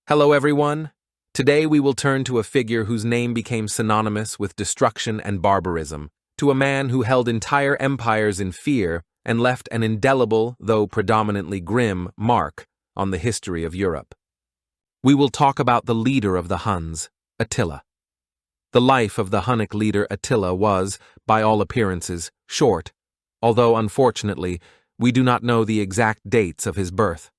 Hello everyone! Today we will turn to a figure whose name became synonymous with destruction and barbarism, to a man who held entire empires in fear and left an indelible, though predominantly grim, mark on the history of Europe. We will talk about the leader of the Huns, Attila. The life of the Hunnic leader Attila was, by all appearances, short, although unfortunately, we do not know the exact dates of his birth.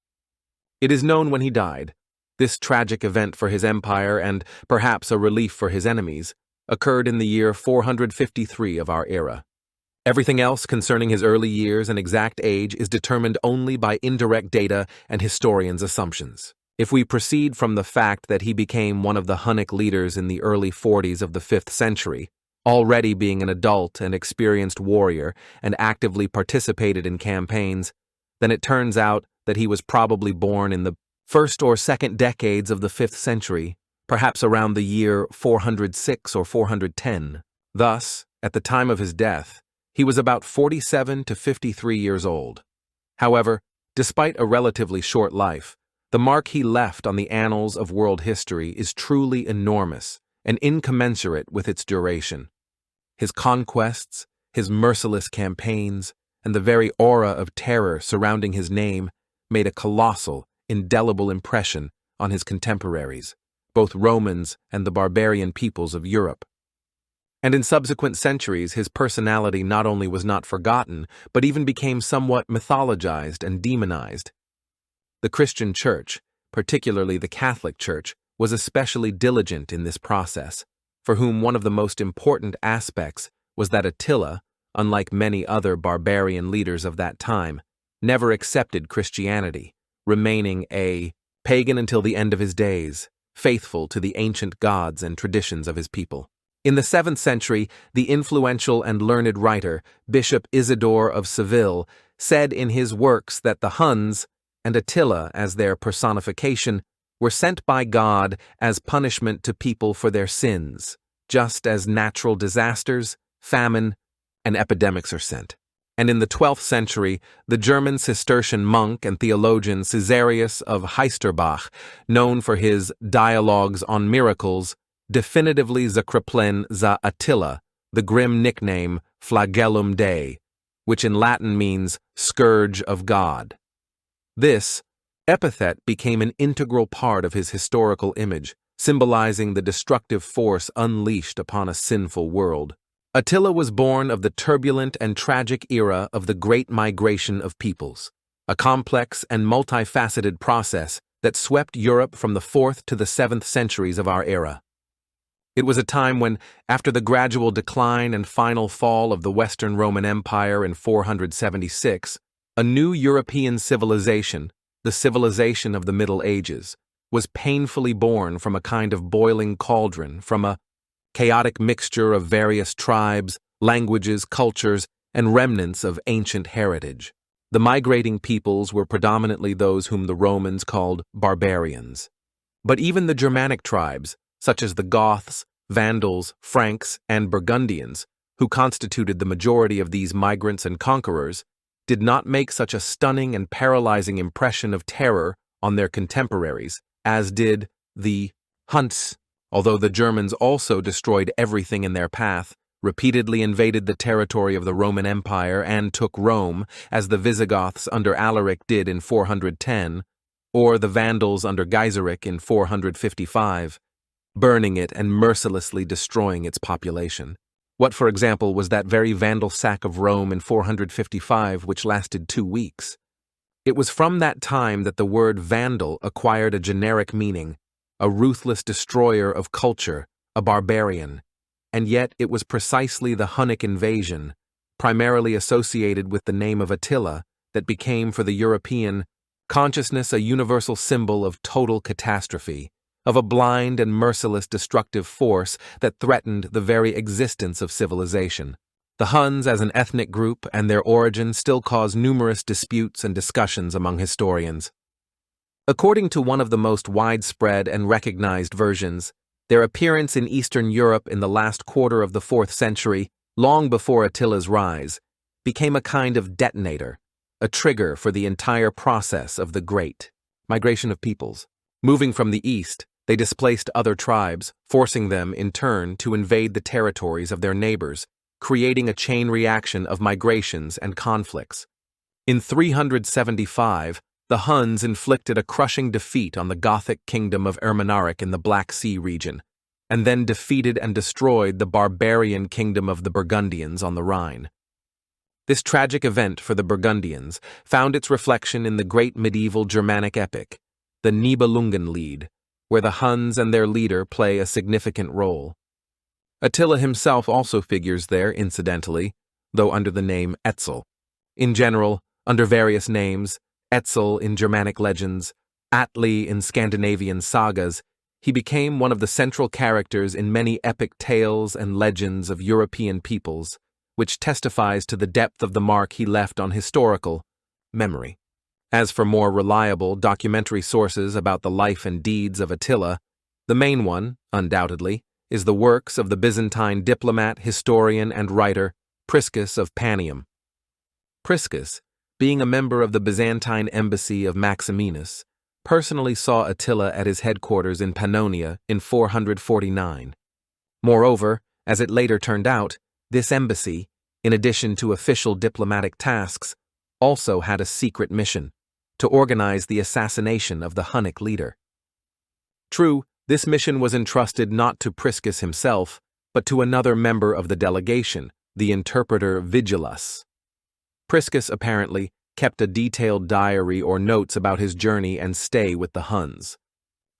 It is known when he died. This tragic event for his empire, and perhaps a relief for his enemies, occurred in the year 453 of our era. Everything else concerning his early years and exact age is determined only by indirect data and historians' assumptions. If we proceed from the fact that he became one of the Hunnic leaders in the early 40s of the 5th century, already being an adult and experienced warrior and actively participated in campaigns, then it turns out that he was probably born in the first or second decades of the 5th century, perhaps around the year 406 or 410. Thus, at the time of his death, he was about 47 to 53 years old. However, despite a relatively short life, the mark he left on the annals of world history is truly enormous and incommensurate with its duration. His conquests, his merciless campaigns, and the very aura of terror surrounding his name made a colossal, indelible impression on his contemporaries, both Romans and the barbarian peoples of Europe. And in subsequent centuries, his personality not only was not forgotten, but even became somewhat mythologized and demonized. The Christian Church, particularly the Catholic Church, was especially diligent in this process, for whom one of the most important aspects was that Attila, unlike many other barbarian leaders of that time, never accepted Christianity, remaining a pagan until the end of his days, faithful to the ancient gods and traditions of his people. In the 7th century, the influential and learned writer, Bishop Isidore of Seville, said in his works that the Huns, and Attila as their personification, were sent by God as punishment to people for their sins, just as natural disasters, famine, and epidemics are sent. And in the 12th century, the German Cistercian monk and theologian Caesarius of Heisterbach, known for his dialogues on miracles, definitively zakriplen za Attila, the grim nickname Flagellum Dei, which in Latin means Scourge of God. This epithet became an integral part of his historical image, symbolizing the destructive force unleashed upon a sinful world. Attila was born of the turbulent and tragic era of the Great Migration of Peoples, a complex and multifaceted process that swept Europe from the 4th to the 7th centuries of our era. It was a time when, after the gradual decline and final fall of the Western Roman Empire in 476, a new European civilization, the civilization of the Middle Ages, was painfully born from a kind of boiling cauldron, from a chaotic mixture of various tribes, languages, cultures, and remnants of ancient heritage. The migrating peoples were predominantly those whom the Romans called barbarians. But even the Germanic tribes, such as the Goths, Vandals, Franks, and Burgundians, who constituted the majority of these migrants and conquerors, did not make such a stunning and paralyzing impression of terror on their contemporaries as did the Huns. Although the Germans also destroyed everything in their path, repeatedly invaded the territory of the Roman Empire and took Rome, as the Visigoths under Alaric did in 410, or the Vandals under Gaiseric in 455, burning it and mercilessly destroying its population. What, for example, was that very Vandal sack of Rome in 455 which lasted 2 weeks? It was from that time that the word Vandal acquired a generic meaning, a ruthless destroyer of culture, a barbarian, and yet it was precisely the Hunnic invasion, primarily associated with the name of Attila, that became for the European consciousness a universal symbol of total catastrophe, of a blind and merciless destructive force that threatened the very existence of civilization. The Huns as an ethnic group and their origin still cause numerous disputes and discussions among historians. According to one of the most widespread and recognized versions, their appearance in Eastern Europe in the last quarter of the 4th century, long before Attila's rise, became a kind of detonator, a trigger for the entire process of the Great Migration of Peoples. Moving from the east, they displaced other tribes, forcing them, in turn, to invade the territories of their neighbors, creating a chain reaction of migrations and conflicts. In 375, the Huns inflicted a crushing defeat on the Gothic kingdom of Ermanaric in the Black Sea region, and then defeated and destroyed the barbarian kingdom of the Burgundians on the Rhine. This tragic event for the Burgundians found its reflection in the great medieval Germanic epic, the Nibelungenlied, where the Huns and their leader play a significant role. Attila himself also figures there incidentally, though under the name Etzel. In general, under various names, Etzel in Germanic legends, Atli in Scandinavian sagas, he became one of the central characters in many epic tales and legends of European peoples, which testifies to the depth of the mark he left on historical memory. As for more reliable documentary sources about the life and deeds of Attila, the main one, undoubtedly, is the works of the Byzantine diplomat, historian, and writer Priscus of Panium. Priscus, being a member of the Byzantine embassy of Maximinus, personally saw Attila at his headquarters in Pannonia in 449. Moreover, as it later turned out, this embassy, in addition to official diplomatic tasks, also had a secret mission: to organize the assassination of the Hunnic leader. True, this mission was entrusted not to Priscus himself, but to another member of the delegation, the interpreter Vigilus. Priscus apparently kept a detailed diary or notes about his journey and stay with the Huns.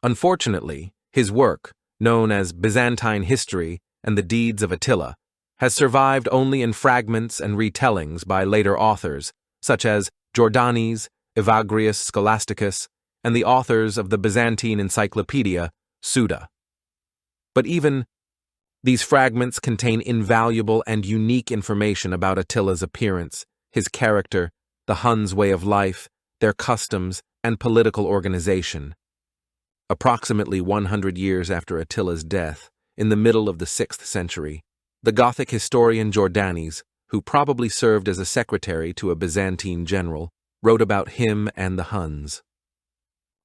Unfortunately, his work, known as Byzantine History and the Deeds of Attila, has survived only in fragments and retellings by later authors, such as Jordanes, Evagrius Scholasticus, and the authors of the Byzantine Encyclopedia, Suda. But even these fragments contain invaluable and unique information about Attila's appearance, his character, the Huns' way of life, their customs, and political organization. Approximately 100 years after Attila's death, in the middle of the 6th century, the Gothic historian Jordanes, who probably served as a secretary to a Byzantine general, wrote about him and the Huns.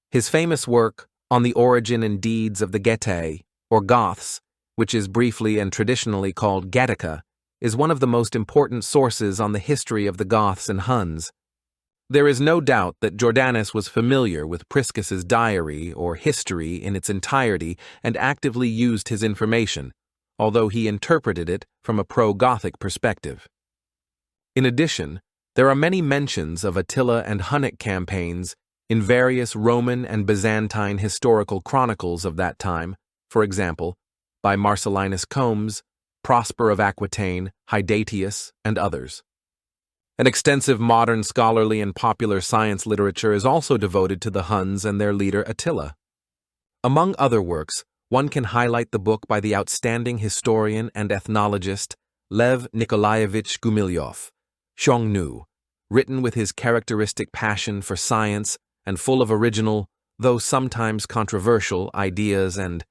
His famous work on the origin and deeds of the Getae, or Goths, which is briefly and traditionally called Gaetica, is one of the most important sources on the history of the Goths and Huns. There is no doubt that Jordanes was familiar with Priscus's diary or history in its entirety and actively used his information, although he interpreted it from a pro-Gothic perspective. In addition, there are many mentions of Attila and Hunnic campaigns in various Roman and Byzantine historical chronicles of that time, for example, by Marcellinus Combes, Prosper of Aquitaine, Hydatius, and others. An extensive modern scholarly and popular science literature is also devoted to the Huns and their leader Attila. Among other works, one can highlight the book by the outstanding historian and ethnologist Lev Nikolaevich Gumilyov, Xiongnu, written with his characteristic passion for science and full of original, though sometimes controversial, ideas and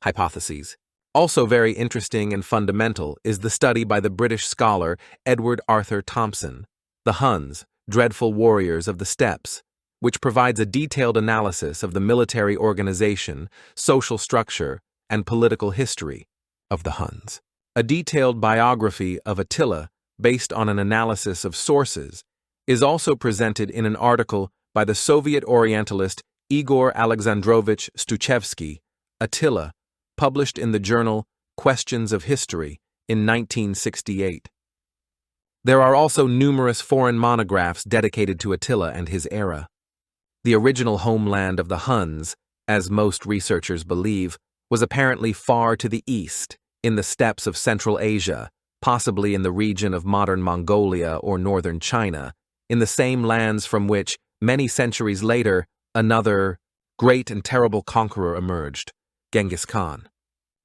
hypotheses. Also very interesting and fundamental is the study by the British scholar Edward Arthur Thompson, The Huns, Dreadful Warriors of the Steppes, which provides a detailed analysis of the military organization, social structure, and political history of the Huns. A detailed biography of Attila, based on an analysis of sources, is also presented in an article by the Soviet Orientalist Igor Alexandrovich Stuchevsky, Attila, published in the journal Questions of History in 1968. There are also numerous foreign monographs dedicated to Attila and his era. The original homeland of the Huns, as most researchers believe, was apparently far to the east, in the steppes of Central Asia, possibly in the region of modern Mongolia or northern China, in the same lands from which, many centuries later, another great and terrible conqueror emerged, Genghis Khan.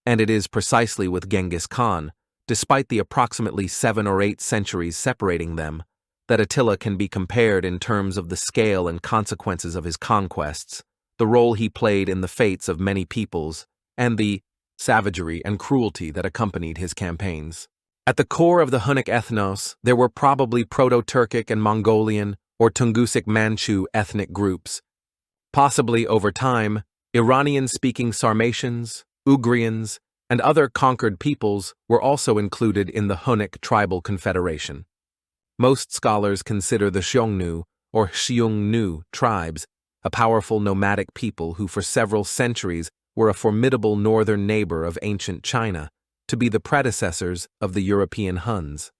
And it is precisely with Genghis Khan, despite the approximately 7 or 8 centuries separating them, that Attila can be compared in terms of the scale and consequences of his conquests, the role he played in the fates of many peoples, and the savagery and cruelty that accompanied his campaigns. At the core of the Hunnic ethnos, there were probably Proto-Turkic and Mongolian or Tungusic Manchu ethnic groups. Possibly over time, Iranian-speaking Sarmatians, Ugrians, and other conquered peoples were also included in the Hunnic tribal confederation. Most scholars consider the Xiongnu or Xiongnu tribes a powerful nomadic people who for several centuries were a formidable northern neighbor of ancient China, to be the predecessors of the European Huns.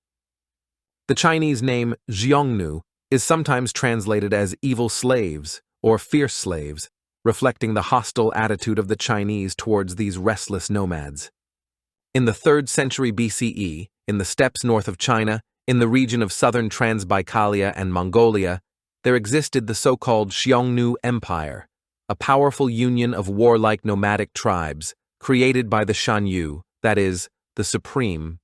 The Chinese name Xiongnu is sometimes translated as evil slaves or fierce slaves, reflecting the hostile attitude of the Chinese towards these restless nomads. In the 3rd century BCE, in the steppes north of China, in the region of southern Transbaikalia and Mongolia, there existed the so-called Xiongnu Empire, a powerful union of warlike nomadic tribes created by the Shanyu, that is, the supreme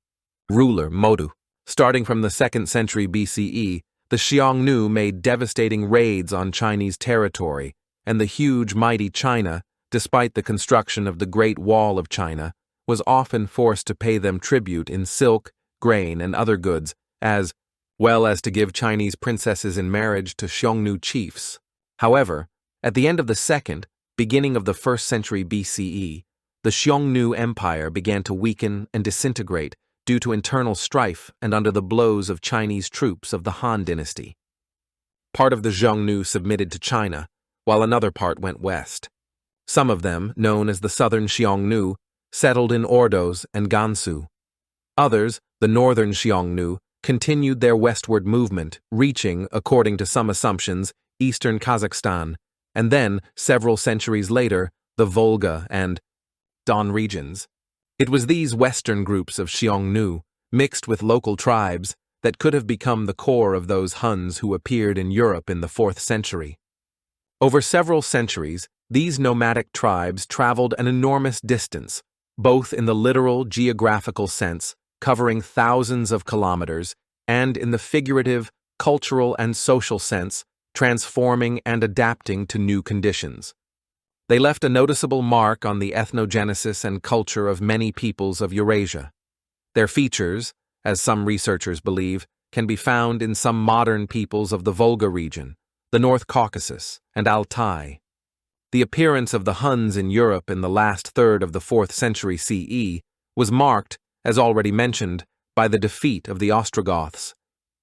ruler Modu. Starting from the 2nd century BCE, the Xiongnu made devastating raids on Chinese territory, and the huge, mighty China, despite the construction of the Great Wall of China, was often forced to pay them tribute in silk, grain, and other goods, as well as to give Chinese princesses in marriage to Xiongnu chiefs. However, at the end of the 2nd, beginning of the 1st century BCE, the Xiongnu Empire began to weaken and disintegrate due to internal strife and under the blows of Chinese troops of the Han dynasty. Part of the Xiongnu submitted to China, while another part went west. Some of them, known as the Southern Xiongnu, settled in Ordos and Gansu. Others, the Northern Xiongnu, continued their westward movement, reaching, according to some assumptions, eastern Kazakhstan, and then, several centuries later, the Volga and Don regions. It was these western groups of Xiongnu, mixed with local tribes, that could have become the core of those Huns who appeared in Europe in the 4th century. Over several centuries, these nomadic tribes traveled an enormous distance, both in the literal geographical sense, covering thousands of kilometers, and in the figurative, cultural, and social sense, transforming and adapting to new conditions. They left a noticeable mark on the ethnogenesis and culture of many peoples of Eurasia. Their features, as some researchers believe, can be found in some modern peoples of the Volga region, the North Caucasus, and Altai. The appearance of the Huns in Europe in the last third of the 4th century CE was marked, as already mentioned, by the defeat of the Ostrogoths,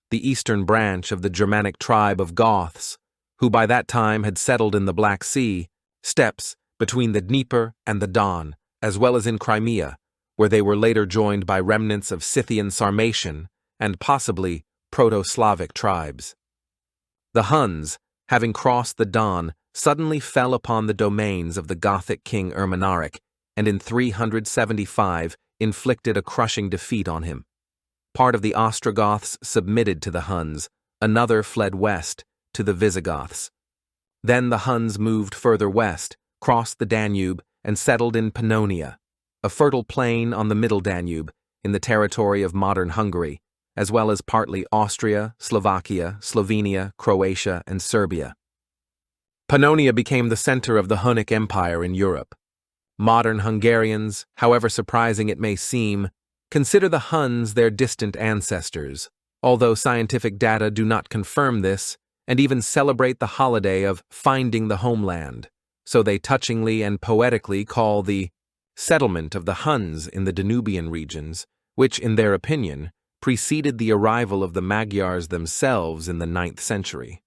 the eastern branch of the Germanic tribe of Goths, who by that time had settled in the Black Sea, steppes between the Dnieper and the Don, as well as in Crimea, where they were later joined by remnants of Scythian Sarmatian and possibly Proto-Slavic tribes. The Huns, having crossed the Don, suddenly fell upon the domains of the Gothic king Ermanaric, and in 375 inflicted a crushing defeat on him. Part of the Ostrogoths submitted to the Huns, another fled west to the Visigoths. Then the Huns moved further west, crossed the Danube, and settled in Pannonia, a fertile plain on the middle Danube, in the territory of modern Hungary, as well as partly Austria, Slovakia, Slovenia, Croatia, and Serbia. Pannonia became the center of the Hunnic Empire in Europe. Modern Hungarians, however surprising it may seem, consider the Huns their distant ancestors, although scientific data do not confirm this, and even celebrate the holiday of finding the homeland, so they touchingly and poetically call the settlement of the Huns in the Danubian regions, which, in their opinion, preceded the arrival of the Magyars themselves in the 9th century.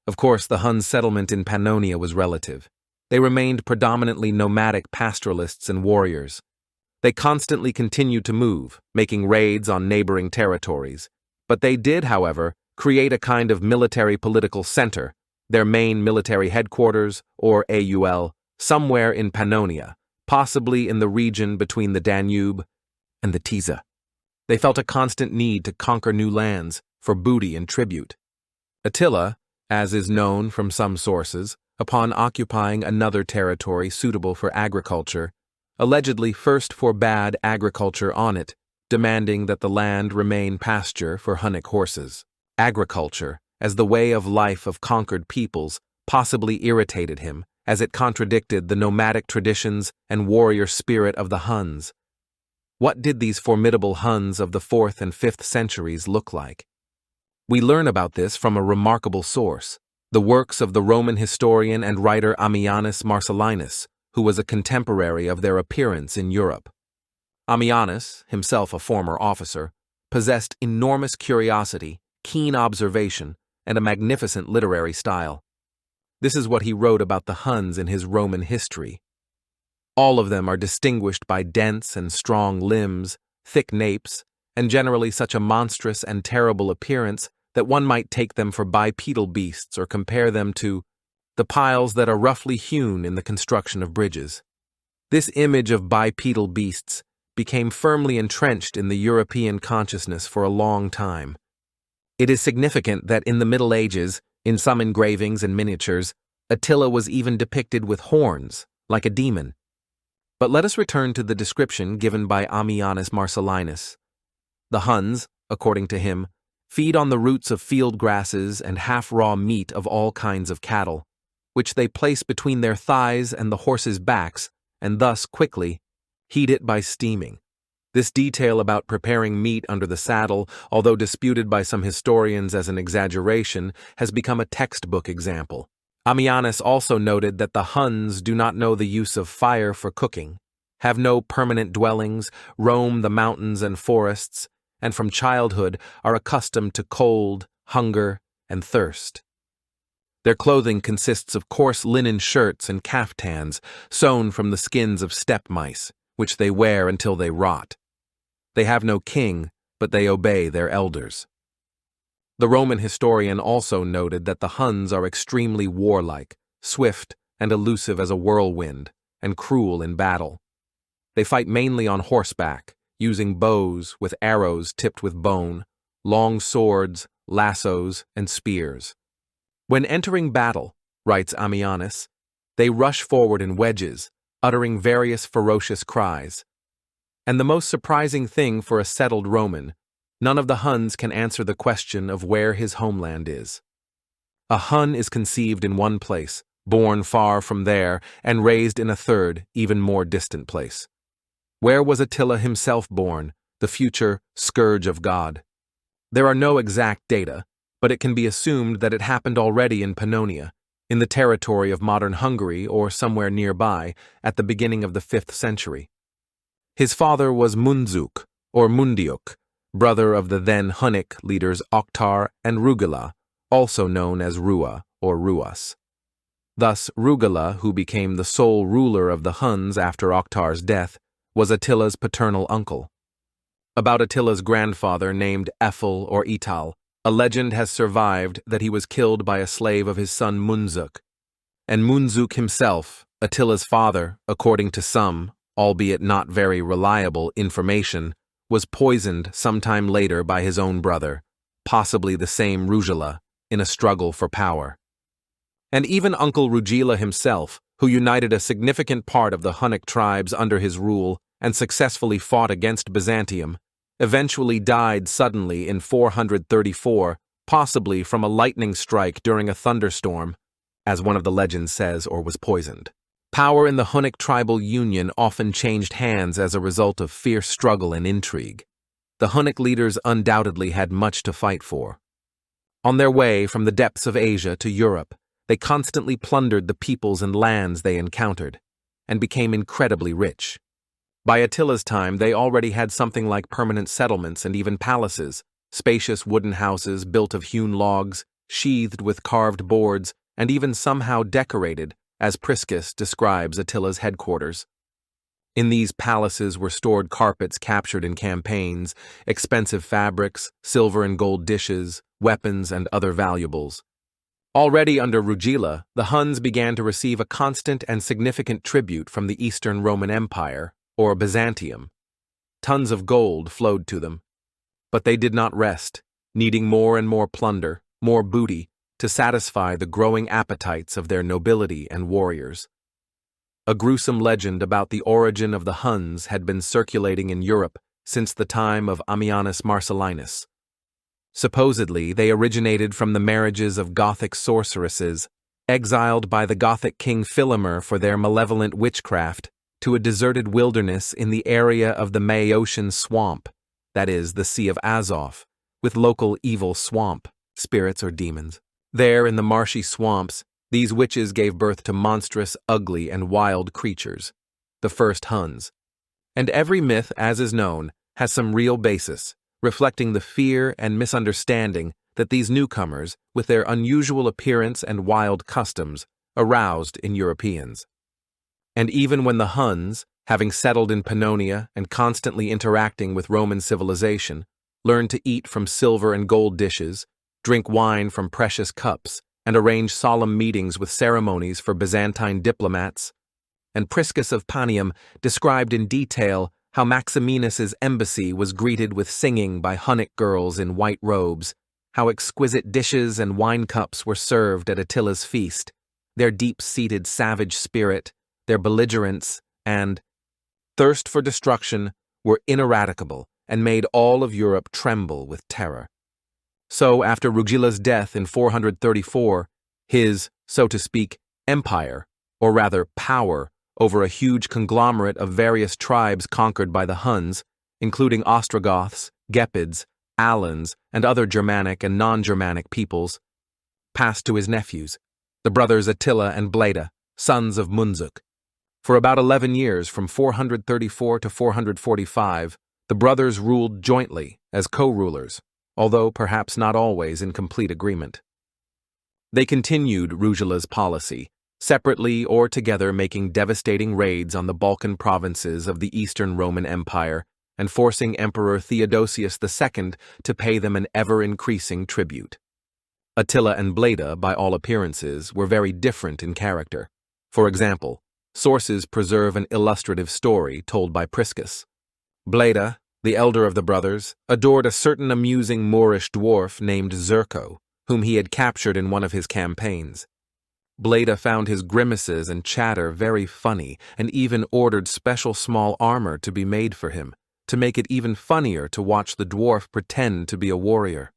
Of course, the Hun settlement in Pannonia was relative. They remained predominantly nomadic pastoralists and warriors. They constantly continued to move, making raids on neighboring territories. But they did, however, create a kind of military-political center, their main military headquarters, or AUL, somewhere in Pannonia, possibly in the region between the Danube and the Tisa. They felt a constant need to conquer new lands for booty and tribute. Attila, as is known from some sources, upon occupying another territory suitable for agriculture, allegedly first forbade agriculture on it, demanding that the land remain pasture for Hunnic horses. Agriculture, as the way of life of conquered peoples, possibly irritated him, as it contradicted the nomadic traditions and warrior spirit of the Huns. What did these formidable Huns of the 4th and 5th centuries look like? We learn about this from a remarkable source, The works of the Roman historian and writer Ammianus Marcellinus, who was a contemporary of their appearance in Europe. Ammianus, himself a former officer, possessed enormous curiosity, keen observation, and a magnificent literary style. This is what he wrote about the Huns in his Roman history. All of them are distinguished by dense and strong limbs, thick napes, and generally such a monstrous and terrible appearance that one might take them for bipedal beasts or compare them to the piles that are roughly hewn in the construction of bridges. This image of bipedal beasts became firmly entrenched in the European consciousness for a long time. It is significant that in the Middle Ages, in some engravings and miniatures, Attila was even depicted with horns, like a demon. But let us return to the description given by Ammianus Marcellinus. The Huns, according to him, feed on the roots of field grasses and half-raw meat of all kinds of cattle, which they place between their thighs and the horses' backs, and thus quickly heat it by steaming. This detail about preparing meat under the saddle, although disputed by some historians as an exaggeration, has become a textbook example. Ammianus also noted that the Huns do not know the use of fire for cooking, have no permanent dwellings, roam the mountains and forests, and from childhood are accustomed to cold, hunger, and thirst. Their clothing consists of coarse linen shirts and caftans sewn from the skins of steppe mice, which they wear until they rot. They have no king, but they obey their elders. The Roman historian also noted that the Huns are extremely warlike, swift and elusive as a whirlwind, and cruel in battle. They fight mainly on horseback, using bows with arrows tipped with bone, long swords, lassos, and spears. When entering battle, writes Ammianus, they rush forward in wedges, uttering various ferocious cries. And the most surprising thing for a settled Roman, none of the Huns can answer the question of where his homeland is. A Hun is conceived in one place, born far from there, and raised in a third, even more distant place. Where was Attila himself born, the future Scourge of God? There are no exact data, but it can be assumed that it happened already in Pannonia, in the territory of modern Hungary or somewhere nearby, at the beginning of the 5th century. His father was Mundzuk, or Mundiuk, brother of the then Hunnic leaders Oktar and Rugila, also known as Rua or Ruas. Thus, Rugila, who became the sole ruler of the Huns after Oktar's death, was Attila's paternal uncle. About Attila's grandfather, named Ethel or Ital, a legend has survived that he was killed by a slave of his son Mundzuk. And Mundzuk himself, Attila's father, according to some, albeit not very reliable, information, was poisoned sometime later by his own brother, possibly the same Rugila, in a struggle for power. And even Uncle Rugila himself, who united a significant part of the Hunnic tribes under his rule and successfully fought against Byzantium, eventually died suddenly in 434, possibly from a lightning strike during a thunderstorm, as one of the legends says, or was poisoned. Power in the Hunnic tribal union often changed hands as a result of fierce struggle and intrigue. The Hunnic leaders undoubtedly had much to fight for. On their way from the depths of Asia to Europe, they constantly plundered the peoples and lands they encountered, and became incredibly rich. By Attila's time, they already had something like permanent settlements and even palaces, spacious wooden houses built of hewn logs, sheathed with carved boards, and even somehow decorated, as Priscus describes Attila's headquarters. In these palaces were stored carpets captured in campaigns, expensive fabrics, silver and gold dishes, weapons, and other valuables. Already under Rugila, the Huns began to receive a constant and significant tribute from the Eastern Roman Empire, or Byzantium. Tons of gold flowed to them. But they did not rest, needing more and more plunder, more booty, to satisfy the growing appetites of their nobility and warriors. A gruesome legend about the origin of the Huns had been circulating in Europe since the time of Ammianus Marcellinus. Supposedly, they originated from the marriages of Gothic sorceresses, exiled by the Gothic king Philomer for their malevolent witchcraft, to a deserted wilderness in the area of the Maeotian swamp, that is, the Sea of Azov, with local evil swamp spirits or demons. There, in the marshy swamps, these witches gave birth to monstrous, ugly, and wild creatures, the first Huns. And every myth, as is known, has some real basis, reflecting the fear and misunderstanding that these newcomers, with their unusual appearance and wild customs, aroused in Europeans. And even when the Huns, having settled in Pannonia and constantly interacting with Roman civilization, learned to eat from silver and gold dishes, drink wine from precious cups, and arrange solemn meetings with ceremonies for Byzantine diplomats, and Priscus of Panium described in detail how Maximinus's embassy was greeted with singing by Hunnic girls in white robes, how exquisite dishes and wine cups were served at Attila's feast, their deep-seated savage spirit, their belligerence, and thirst for destruction were ineradicable and made all of Europe tremble with terror. So, after Rugila's death in 434, his, so to speak, empire, or rather power, over a huge conglomerate of various tribes conquered by the Huns, including Ostrogoths, Gepids, Alans, and other Germanic and non-Germanic peoples, passed to his nephews, the brothers Attila and Bleda, sons of Munzuk. For about 11 years, from 434 to 445, the brothers ruled jointly as co-rulers, although perhaps not always in complete agreement. They continued Rugila's policy, separately or together making devastating raids on the Balkan provinces of the Eastern Roman Empire and forcing Emperor Theodosius II to pay them an ever-increasing tribute. Attila and Bleda, by all appearances, were very different in character. For example, sources preserve an illustrative story told by Priscus. Bleda, the elder of the brothers, adored a certain amusing Moorish dwarf named Zerko, whom he had captured in one of his campaigns. Bleda found his grimaces and chatter very funny and even ordered special small armor to be made for him, to make it even funnier to watch the dwarf pretend to be a warrior.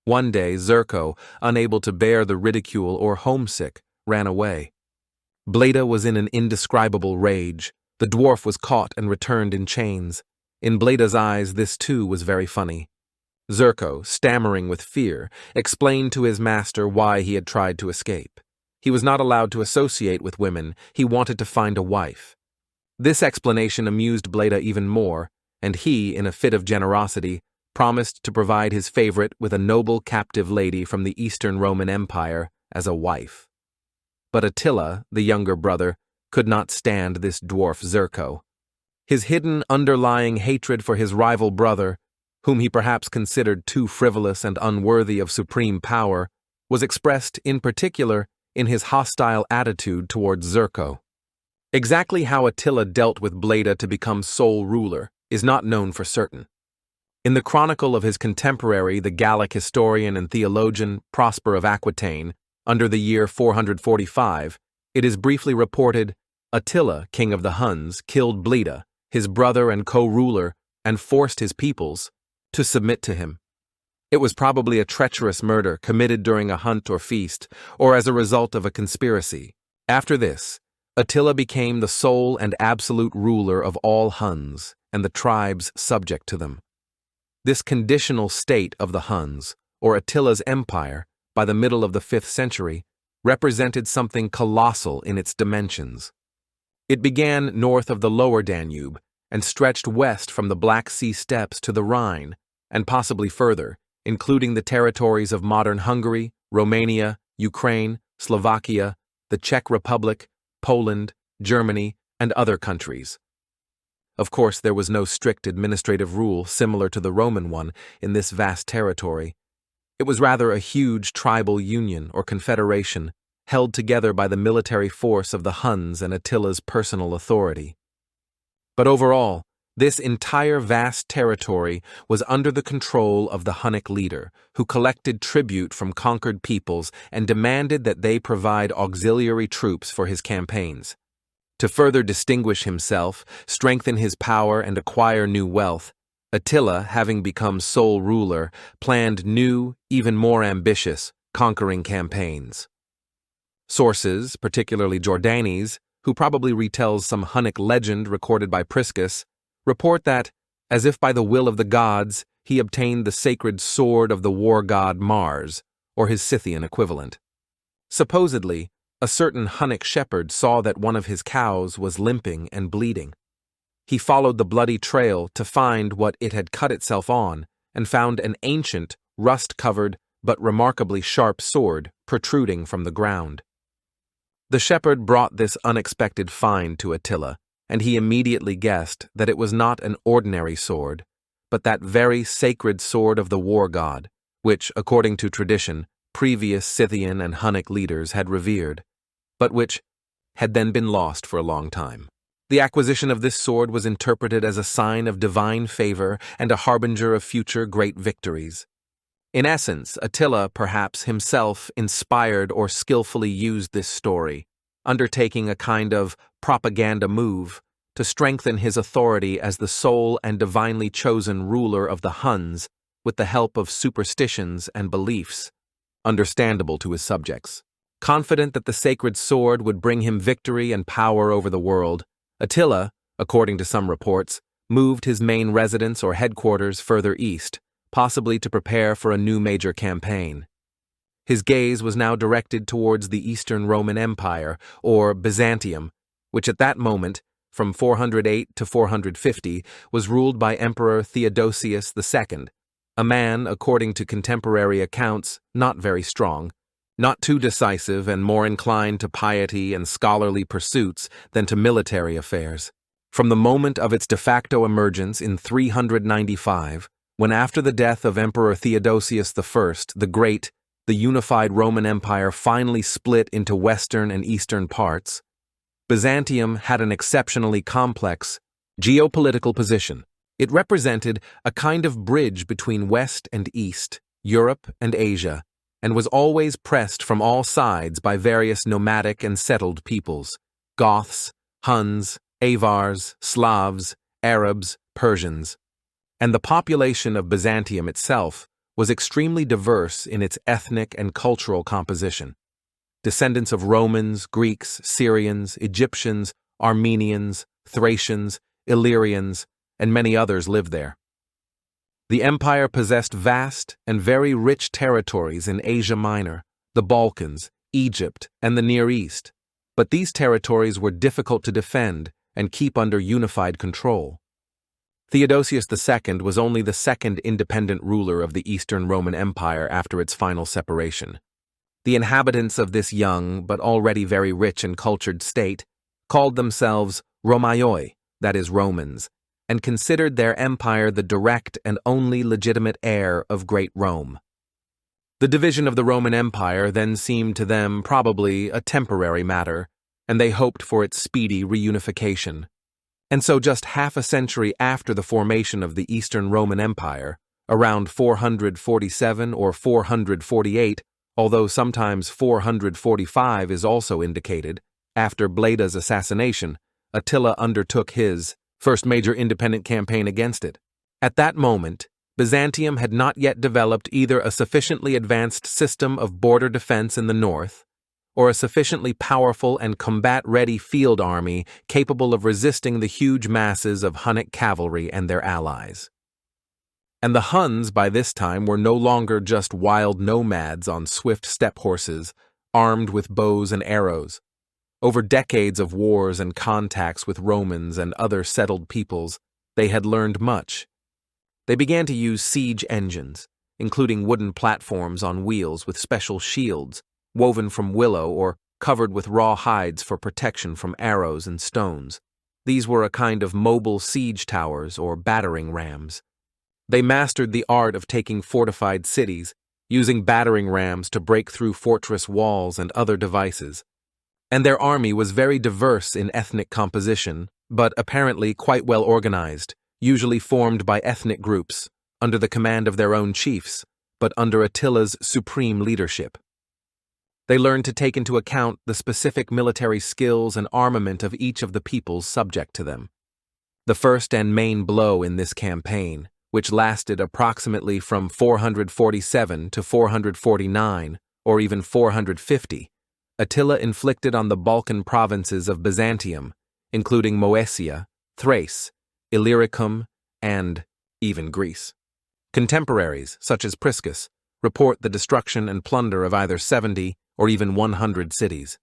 One day, Zerko, unable to bear the ridicule or homesick, ran away. Bleda was in an indescribable rage. The dwarf was caught and returned in chains. In Bleda's eyes, this too was very funny. Zerko, stammering with fear, explained to his master why he had tried to escape. He was not allowed to associate with women. He wanted to find a wife. This explanation amused Bleda even more, and he, in a fit of generosity, promised to provide his favorite with a noble captive lady from the Eastern Roman Empire as a wife. But Attila, the younger brother, could not stand this dwarf Zerko. His hidden underlying hatred for his rival brother, whom he perhaps considered too frivolous and unworthy of supreme power, was expressed in particular in his hostile attitude towards Zerko. Exactly how Attila dealt with Bleda to become sole ruler is not known for certain. In the chronicle of his contemporary, the Gallic historian and theologian Prosper of Aquitaine, under the year 445, it is briefly reported, Attila, king of the Huns, killed Bleda, his brother and co-ruler, and forced his peoples to submit to him. It was probably a treacherous murder committed during a hunt or feast, or as a result of a conspiracy. After this, Attila became the sole and absolute ruler of all Huns and the tribes subject to them. This conditional state of the Huns, or Attila's empire, by the middle of the 5th century, represented something colossal in its dimensions. It began north of the lower Danube and stretched west from the Black Sea steppes to the Rhine, and possibly further, including the territories of modern Hungary, Romania, Ukraine, Slovakia, the Czech Republic, Poland, Germany, and other countries. Of course, there was no strict administrative rule similar to the Roman one in this vast territory. It was rather a huge tribal union or confederation held together by the military force of the Huns and Attila's personal authority. But overall, this entire vast territory was under the control of the Hunnic leader, who collected tribute from conquered peoples and demanded that they provide auxiliary troops for his campaigns. To further distinguish himself, strengthen his power, and acquire new wealth, Attila, having become sole ruler, planned new, even more ambitious, conquering campaigns. Sources, particularly Jordanes, who probably retells some Hunnic legend recorded by Priscus, report that, as if by the will of the gods, he obtained the sacred sword of the war god Mars, or his Scythian equivalent. Supposedly, a certain Hunnic shepherd saw that one of his cows was limping and bleeding. He followed the bloody trail to find what it had cut itself on and found an ancient, rust-covered but remarkably sharp sword protruding from the ground. The shepherd brought this unexpected find to Attila, and he immediately guessed that it was not an ordinary sword, but that very sacred sword of the war god, which, according to tradition, previous Scythian and Hunnic leaders had revered, but which had then been lost for a long time. The acquisition of this sword was interpreted as a sign of divine favor and a harbinger of future great victories. In essence, Attila perhaps himself inspired or skillfully used this story, undertaking a kind of propaganda move to strengthen his authority as the sole and divinely chosen ruler of the Huns with the help of superstitions and beliefs, understandable to his subjects. Confident that the sacred sword would bring him victory and power over the world, Attila, according to some reports, moved his main residence or headquarters further east, possibly to prepare for a new major campaign. His gaze was now directed towards the Eastern Roman Empire, or Byzantium, which at that moment, from 408 to 450, was ruled by Emperor Theodosius II, a man, according to contemporary accounts, not very strong, not too decisive and more inclined to piety and scholarly pursuits than to military affairs. From the moment of its de facto emergence in 395, when after the death of Emperor Theodosius I the Great, the unified Roman Empire finally split into western and eastern parts, Byzantium had an exceptionally complex geopolitical position. It represented a kind of bridge between West and East, Europe and Asia, and was always pressed from all sides by various nomadic and settled peoples: Goths, Huns, Avars, Slavs, Arabs, Persians. And the population of Byzantium itself was extremely diverse in its ethnic and cultural composition. Descendants of Romans, Greeks, Syrians, Egyptians, Armenians, Thracians, Illyrians, and many others lived there. The empire possessed vast and very rich territories in Asia Minor, the Balkans, Egypt, and the Near East, but these territories were difficult to defend and keep under unified control. Theodosius II was only the second independent ruler of the Eastern Roman Empire after its final separation. The inhabitants of this young, but already very rich and cultured state, called themselves Romaioi, that is, Romans, and considered their empire the direct and only legitimate heir of Great Rome. The division of the Roman Empire then seemed to them probably a temporary matter, and they hoped for its speedy reunification. And so just half a century after the formation of the Eastern Roman Empire, around 447 or 448, although sometimes 445 is also indicated, after Bleda's assassination, Attila undertook his first major independent campaign against it. At that moment, Byzantium had not yet developed either a sufficiently advanced system of border defense in the north, or a sufficiently powerful and combat-ready field army capable of resisting the huge masses of Hunnic cavalry and their allies. And the Huns by this time were no longer just wild nomads on swift steppe horses, armed with bows and arrows. Over decades of wars and contacts with Romans and other settled peoples, they had learned much. They began to use siege engines, including wooden platforms on wheels with special shields, woven from willow or covered with raw hides for protection from arrows and stones. These were a kind of mobile siege towers or battering rams. They mastered the art of taking fortified cities, using battering rams to break through fortress walls and other devices. And their army was very diverse in ethnic composition, but apparently quite well organized, usually formed by ethnic groups, under the command of their own chiefs, but under Attila's supreme leadership. They learned to take into account the specific military skills and armament of each of the peoples subject to them. The first and main blow in this campaign, which lasted approximately from 447 to 449, or even 450, Attila inflicted on the Balkan provinces of Byzantium, including Moesia, Thrace, Illyricum, and even Greece. Contemporaries, such as Priscus, report the destruction and plunder of either 70 or even 100 cities.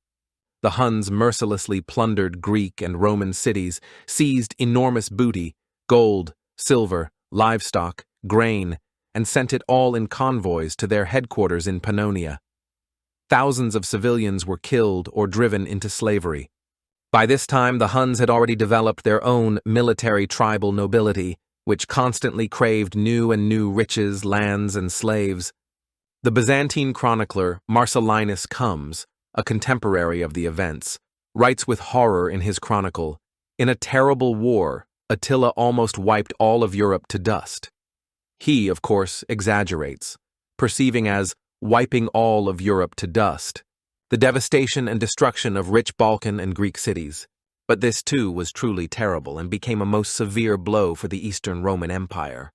The Huns mercilessly plundered Greek and Roman cities, seized enormous booty, gold, silver, livestock, grain, and sent it all in convoys to their headquarters in Pannonia. Thousands of civilians were killed or driven into slavery. By this time, the Huns had already developed their own military tribal nobility, which constantly craved new and new riches, lands, and slaves. The Byzantine chronicler Marcellinus Comes, a contemporary of the events, writes with horror in his chronicle, "In a terrible war, Attila almost wiped all of Europe to dust." He, of course, exaggerates, perceiving as wiping all of Europe to dust the devastation and destruction of rich Balkan and Greek cities. But this too was truly terrible and became a most severe blow for the Eastern Roman Empire.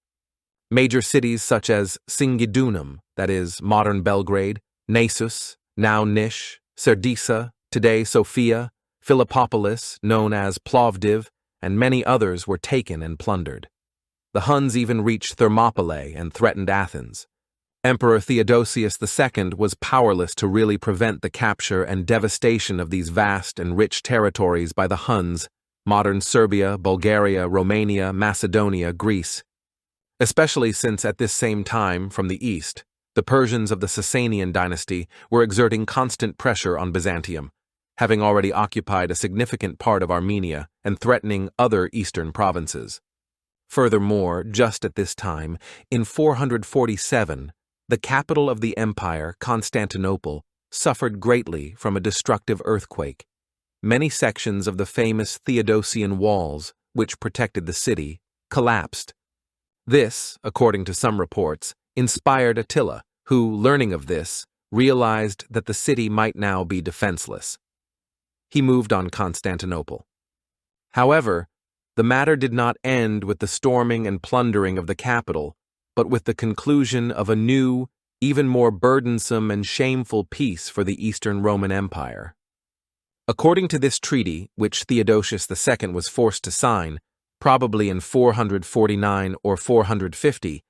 Major cities such as Singidunum, that is, modern Belgrade, Naissus, now Nish, Serdisa, today Sofia, Philippopolis, known as Plovdiv, and many others were taken and plundered. The Huns even reached Thermopylae and threatened Athens. Emperor Theodosius II was powerless to really prevent the capture and devastation of these vast and rich territories by the Huns, modern Serbia, Bulgaria, Romania, Macedonia, Greece. Especially since at this same time, from the east, the Persians of the Sasanian dynasty were exerting constant pressure on Byzantium, having already occupied a significant part of Armenia and threatening other eastern provinces. Furthermore, just at this time, in 447, the capital of the empire, Constantinople, suffered greatly from a destructive earthquake. Many sections of the famous Theodosian walls, which protected the city, collapsed. This, according to some reports, inspired Attila, who, learning of this, realized that the city might now be defenseless. He moved on Constantinople. However, the matter did not end with the storming and plundering of the capital, but with the conclusion of a new, even more burdensome and shameful peace for the Eastern Roman Empire. According to this treaty, which Theodosius II was forced to sign, probably in 449 or 450,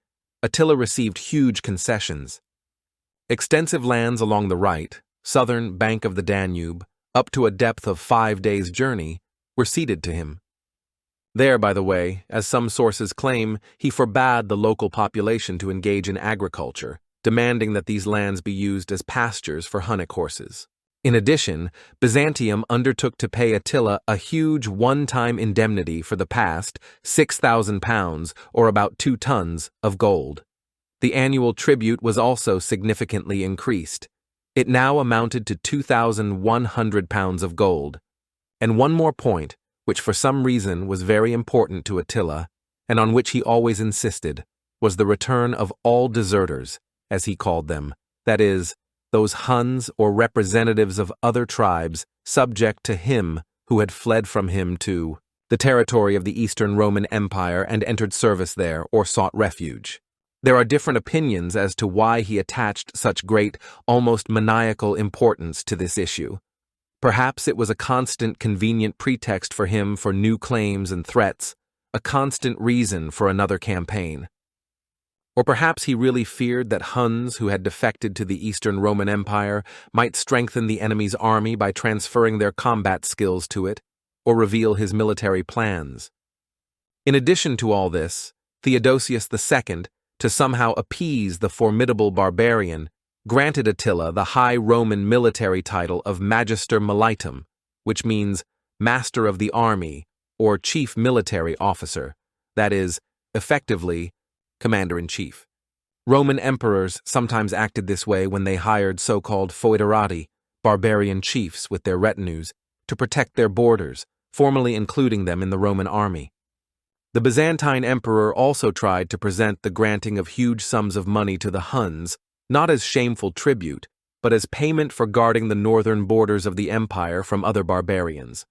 Attila received huge concessions. Extensive lands along the right, southern bank of the Danube, up to a depth of 5 days' journey, were ceded to him. There, by the way, as some sources claim, he forbade the local population to engage in agriculture, demanding that these lands be used as pastures for Hunnic horses. In addition, Byzantium undertook to pay Attila a huge one-time indemnity for the past 6,000 pounds, or about 2 tons, of gold. The annual tribute was also significantly increased. It now amounted to 2,100 pounds of gold. And one more point, which for some reason was very important to Attila, and on which he always insisted, was the return of all deserters, as he called them, that is, those Huns or representatives of other tribes subject to him who had fled from him to the territory of the Eastern Roman Empire and entered service there or sought refuge. There are different opinions as to why he attached such great, almost maniacal importance to this issue. Perhaps it was a constant, convenient pretext for him for new claims and threats, a constant reason for another campaign. Or perhaps he really feared that Huns who had defected to the Eastern Roman Empire might strengthen the enemy's army by transferring their combat skills to it, or reveal his military plans. In addition to all this, Theodosius II, to somehow appease the formidable barbarian, granted Attila the high Roman military title of Magister Militum, which means master of the army or chief military officer, that is, effectively, commander-in-chief. Roman emperors sometimes acted this way when they hired so-called foederati, barbarian chiefs with their retinues, to protect their borders, formally including them in the Roman army. The Byzantine emperor also tried to present the granting of huge sums of money to the Huns, not as shameful tribute, but as payment for guarding the northern borders of the empire from other barbarians.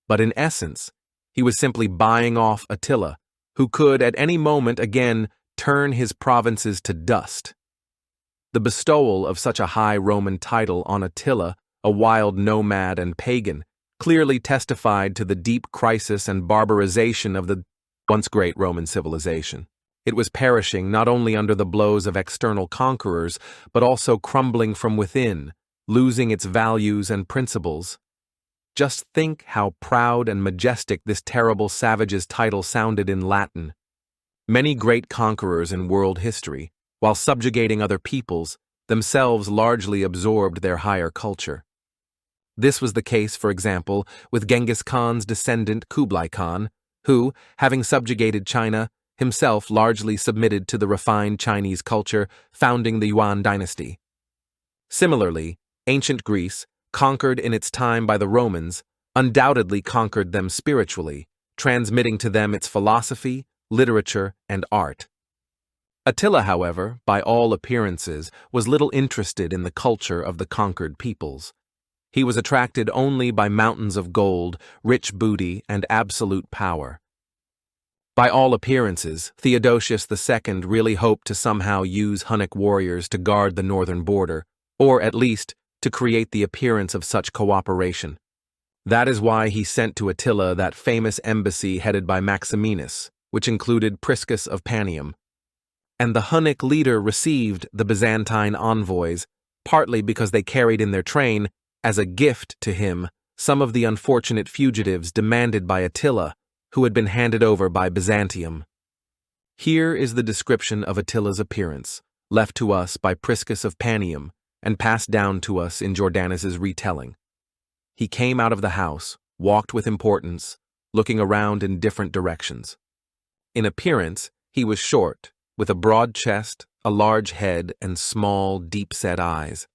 But in essence, he was simply buying off Attila, who could at any moment again turn his provinces to dust. The bestowal of such a high Roman title on Attila, a wild nomad and pagan, clearly testified to the deep crisis and barbarization of the once great Roman civilization. It was perishing not only under the blows of external conquerors, but also crumbling from within, losing its values and principles. Just think how proud and majestic this terrible savage's title sounded in Latin. Many great conquerors in world history, while subjugating other peoples, themselves largely absorbed their higher culture. This was the case, for example, with Genghis Khan's descendant Kublai Khan, who, having subjugated China, himself largely submitted to the refined Chinese culture, founding the Yuan dynasty. Similarly, ancient Greece, conquered in its time by the Romans, undoubtedly conquered them spiritually, transmitting to them its philosophy, literature, and art. Attila, however, by all appearances, was little interested in the culture of the conquered peoples. He was attracted only by mountains of gold, rich booty, and absolute power. By all appearances, Theodosius II really hoped to somehow use Hunnic warriors to guard the northern border, or at least to create the appearance of such cooperation. That is why he sent to Attila that famous embassy headed by Maximinus, which included Priscus of Panium. And the Hunnic leader received the Byzantine envoys, partly because they carried in their train, as a gift to him, some of the unfortunate fugitives demanded by Attila, who had been handed over by Byzantium. Here is the description of Attila's appearance, left to us by Priscus of Panium, and passed down to us in Jordanus's retelling. He came out of the house, walked with importance, looking around in different directions. In appearance, he was short, with a broad chest, a large head, and small, deep-set eyes.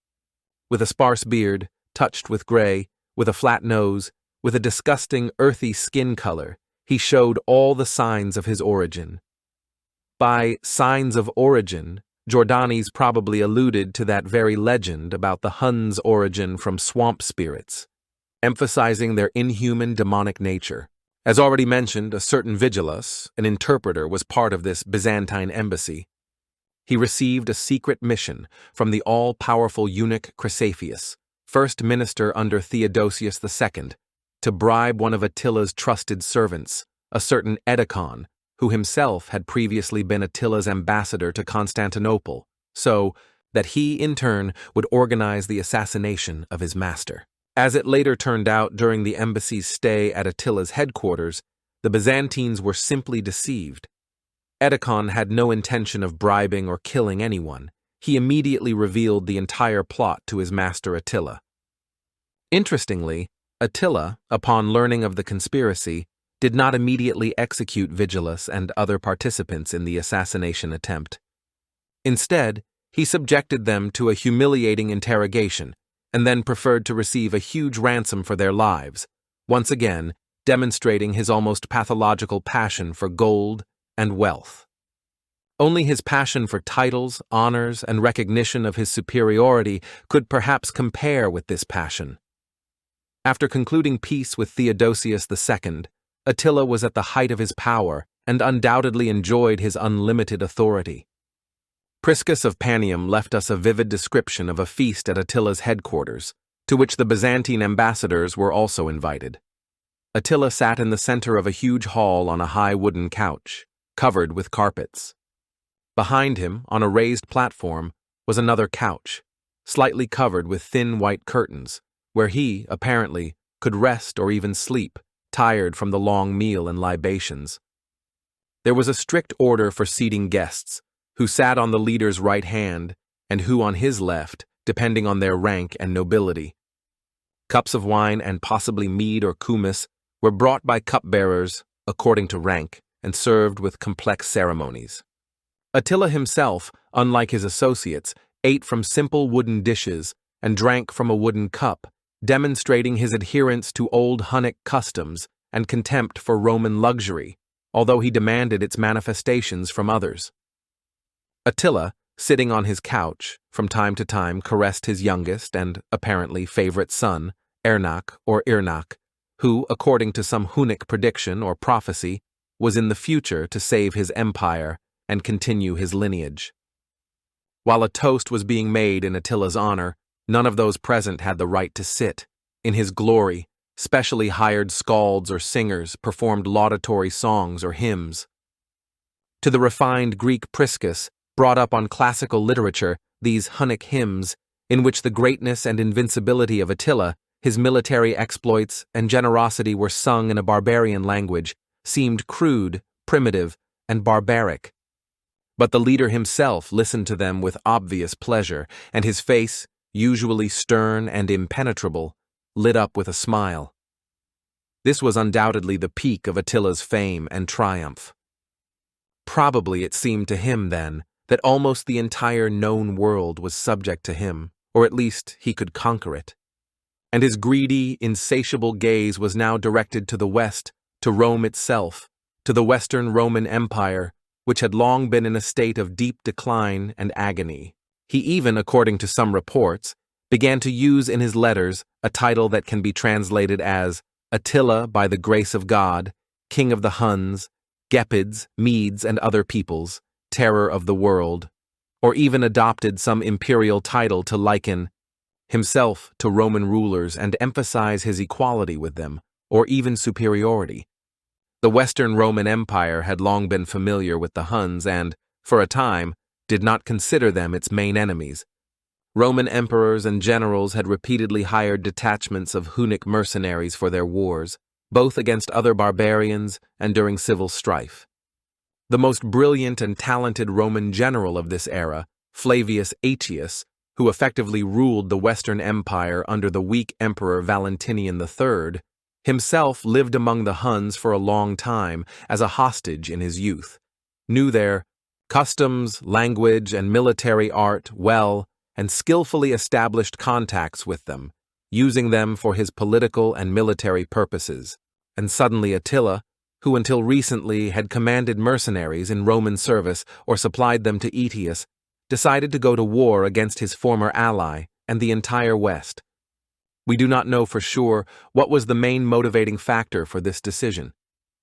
With a sparse beard, touched with gray, with a flat nose, with a disgusting, earthy skin color, he showed all the signs of his origin. By signs of origin, Jordanes probably alluded to that very legend about the Huns' origin from swamp spirits, emphasizing their inhuman demonic nature. As already mentioned, a certain Vigilus, an interpreter, was part of this Byzantine embassy. He received a secret mission from the all-powerful eunuch Chrysafius, first minister under Theodosius II, to bribe one of Attila's trusted servants, a certain Edecon, who himself had previously been Attila's ambassador to Constantinople, so that he, in turn, would organize the assassination of his master. As it later turned out during the embassy's stay at Attila's headquarters, the Byzantines were simply deceived. Edecon had no intention of bribing or killing anyone. He immediately revealed the entire plot to his master Attila. Interestingly, Attila, upon learning of the conspiracy, did not immediately execute Vigilus and other participants in the assassination attempt. Instead, he subjected them to a humiliating interrogation, and then preferred to receive a huge ransom for their lives, once again demonstrating his almost pathological passion for gold and wealth. Only his passion for titles, honors, and recognition of his superiority could perhaps compare with this passion. After concluding peace with Theodosius II, Attila was at the height of his power and undoubtedly enjoyed his unlimited authority. Priscus of Panium left us a vivid description of a feast at Attila's headquarters, to which the Byzantine ambassadors were also invited. Attila sat in the center of a huge hall on a high wooden couch, covered with carpets. Behind him, on a raised platform, was another couch, slightly covered with thin white curtains, where he, apparently, could rest or even sleep, tired from the long meal and libations. There was a strict order for seating guests, who sat on the leader's right hand and who on his left, depending on their rank and nobility. Cups of wine and possibly mead or kumis were brought by cupbearers according to rank and served with complex ceremonies. Attila himself, unlike his associates, ate from simple wooden dishes and drank from a wooden cup, demonstrating his adherence to old Hunnic customs and contempt for Roman luxury, although he demanded its manifestations from others. Attila, sitting on his couch, from time to time caressed his youngest and, apparently, favorite son, Ernak or Irnak, who, according to some Hunnic prediction or prophecy, was in the future to save his empire and continue his lineage. While a toast was being made in Attila's honor, none of those present had the right to sit. In his glory, specially hired skalds or singers performed laudatory songs or hymns. to the refined Greek Priscus, brought up on classical literature, these Hunnic hymns, in which the greatness and invincibility of Attila, his military exploits, and generosity were sung in a barbarian language, seemed crude, primitive, and barbaric. But the leader himself listened to them with obvious pleasure, and his face, usually stern and impenetrable, lit up with a smile. This was undoubtedly the peak of Attila's fame and triumph. Probably it seemed to him, then, that almost the entire known world was subject to him, or at least he could conquer it. And his greedy, insatiable gaze was now directed to the west, to Rome itself, to the Western Roman Empire, which had long been in a state of deep decline and agony. He even, according to some reports, began to use in his letters a title that can be translated as Attila by the grace of God, King of the Huns, Gepids, Medes, and other peoples, terror of the world, or even adopted some imperial title to liken himself to Roman rulers and emphasize his equality with them, or even superiority. The Western Roman Empire had long been familiar with the Huns and, for a time, did not consider them its main enemies. Roman emperors and generals had repeatedly hired detachments of Hunnic mercenaries for their wars, both against other barbarians and during civil strife. The most brilliant and talented Roman general of this era, Flavius Aetius, who effectively ruled the Western Empire under the weak Emperor Valentinian III, himself lived among the Huns for a long time as a hostage in his youth, knew their customs, language, and military art well, and skillfully established contacts with them, using them for his political and military purposes. And suddenly Attila, who until recently had commanded mercenaries in Roman service or supplied them to Aetius, decided to go to war against his former ally and the entire West. We do not know for sure what was the main motivating factor for this decision: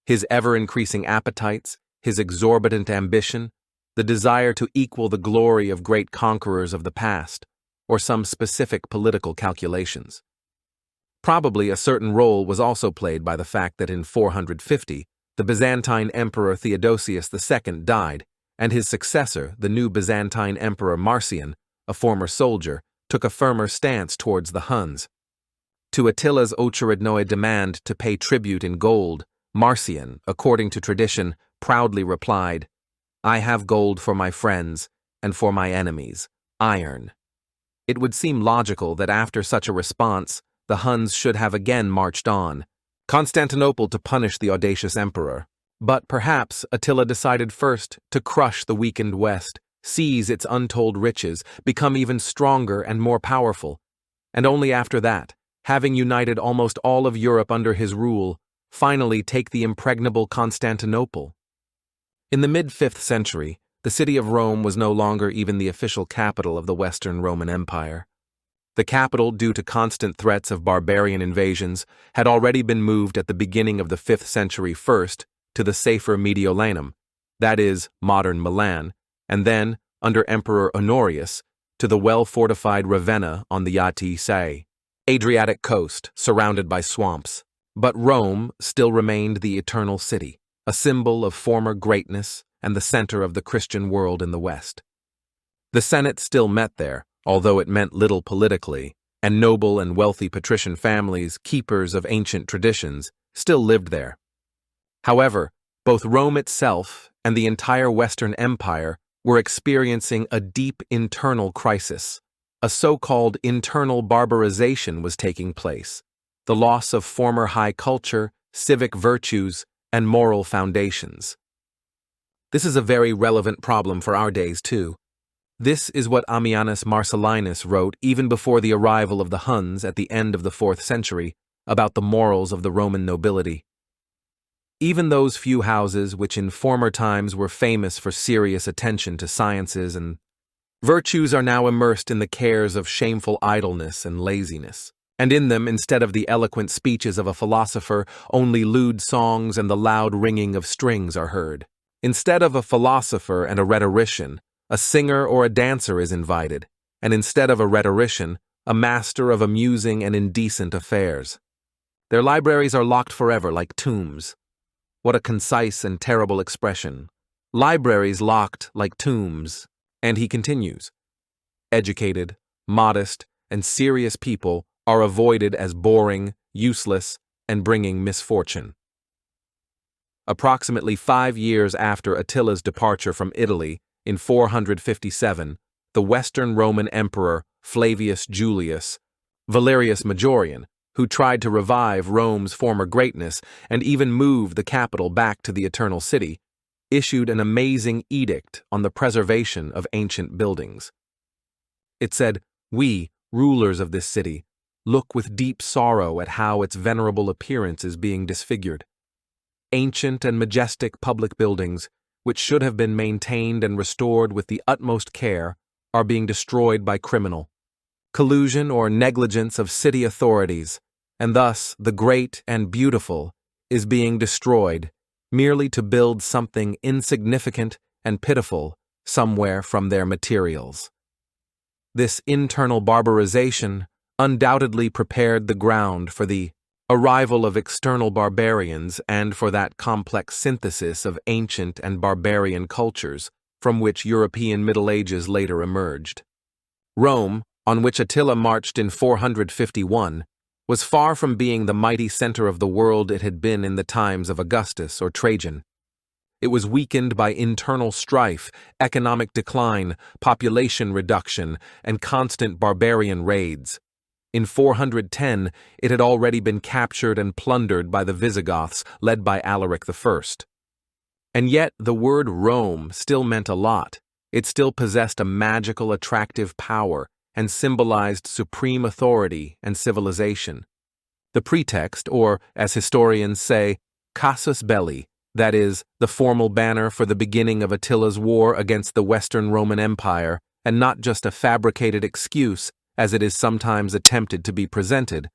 his ever-increasing appetites, his exorbitant ambition, the desire to equal the glory of great conquerors of the past, or some specific political calculations. Probably a certain role was also played by the fact that in 450, the Byzantine Emperor Theodosius II died, and his successor, the new Byzantine Emperor Marcian, a former soldier, took a firmer stance towards the Huns. To Attila's Ocharidnoi demand to pay tribute in gold, Marcian, according to tradition, proudly replied, "I have gold for my friends, and for my enemies, iron." It would seem logical that after such a response, the Huns should have again marched on Constantinople to punish the audacious emperor. But perhaps Attila decided first to crush the weakened West, seize its untold riches, become even stronger and more powerful, and only after that, having united almost all of Europe under his rule, finally take the impregnable Constantinople. In the mid-5th century, the city of Rome was no longer even the official capital of the Western Roman Empire. The capital, due to constant threats of barbarian invasions, had already been moved at the beginning of the 5th century first to the safer Mediolanum, that is, modern Milan, and then, under Emperor Honorius, to the well-fortified Ravenna on the Attii Adriatic coast, surrounded by swamps. But Rome still remained the eternal city, a symbol of former greatness and the center of the Christian world in the West. The Senate still met there, although it meant little politically, and noble and wealthy patrician families, keepers of ancient traditions, still lived there. However, both Rome itself and the entire Western Empire were experiencing a deep internal crisis. A so-called internal barbarization was taking place, the loss of former high culture, civic virtues, and moral foundations. This is a very relevant problem for our days, too. This is what Ammianus Marcellinus wrote even before the arrival of the Huns at the end of the 4th century about the morals of the Roman nobility. Even those few houses which in former times were famous for serious attention to sciences and virtues are now immersed in the cares of shameful idleness and laziness. And in them, instead of the eloquent speeches of a philosopher, only lewd songs and the loud ringing of strings are heard. Instead of a philosopher and a rhetorician, a singer or a dancer is invited, and instead of a rhetorician, a master of amusing and indecent affairs. Their libraries are locked forever like tombs. What a concise and terrible expression. libraries locked like tombs, and he continues, educated, modest, and serious people are avoided as boring, useless, and bringing misfortune. Approximately 5 years after Attila's departure from Italy, in 457, the Western Roman Emperor Flavius Julius, Valerius Majorian, who tried to revive Rome's former greatness and even move the capital back to the Eternal City, issued an amazing edict on the preservation of ancient buildings. It said, "We, rulers of this city, look with deep sorrow at how its venerable appearance is being disfigured. Ancient and majestic public buildings, which should have been maintained and restored with the utmost care, are being destroyed by criminal collusion or negligence of city authorities, and thus the great and beautiful is being destroyed merely to build something insignificant and pitiful somewhere from their materials." This internal barbarization undoubtedly prepared the ground for the arrival of external barbarians and for that complex synthesis of ancient and barbarian cultures from which European Middle Ages later emerged. Rome, on which Attila marched in 451, was far from being the mighty center of the world it had been in the times of Augustus or Trajan. It was weakened by internal strife, economic decline, population reduction, and constant barbarian raids. In 410, it had already been captured and plundered by the Visigoths, led by Alaric I. And yet, the word Rome still meant a lot. It still possessed a magical, attractive power and symbolized supreme authority and civilization. The pretext, or, as historians say, casus belli, that is, the formal banner for the beginning of Attila's war against the Western Roman Empire, and not just a fabricated excuse, as it is sometimes attempted to be presented,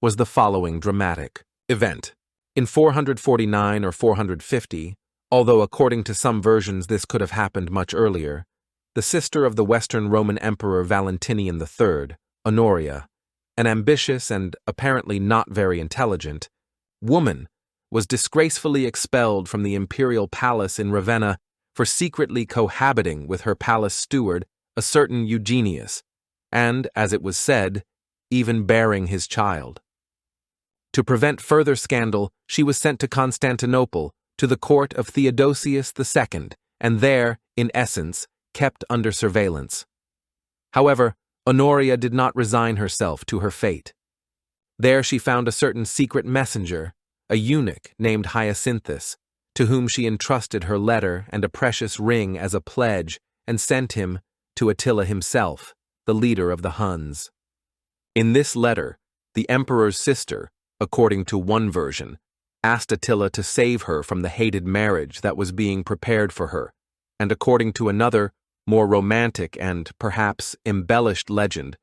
was the following dramatic event. In 449 or 450, although according to some versions this could have happened much earlier, the sister of the Western Roman Emperor Valentinian III, Honoria, an ambitious and apparently not very intelligent woman, was disgracefully expelled from the imperial palace in Ravenna for secretly cohabiting with her palace steward, a certain Eugenius, and, as it was said, even bearing his child. To prevent further scandal, she was sent to Constantinople, to the court of Theodosius II, and there, in essence, kept under surveillance. However, Honoria did not resign herself to her fate. There she found a certain secret messenger, a eunuch named Hyacinthus, to whom she entrusted her letter and a precious ring as a pledge and sent him to Attila himself, the leader of the Huns. In this letter, the emperor's sister, according to one version, asked Attila to save her from the hated marriage that was being prepared for her, and according to another, more romantic and perhaps embellished legend,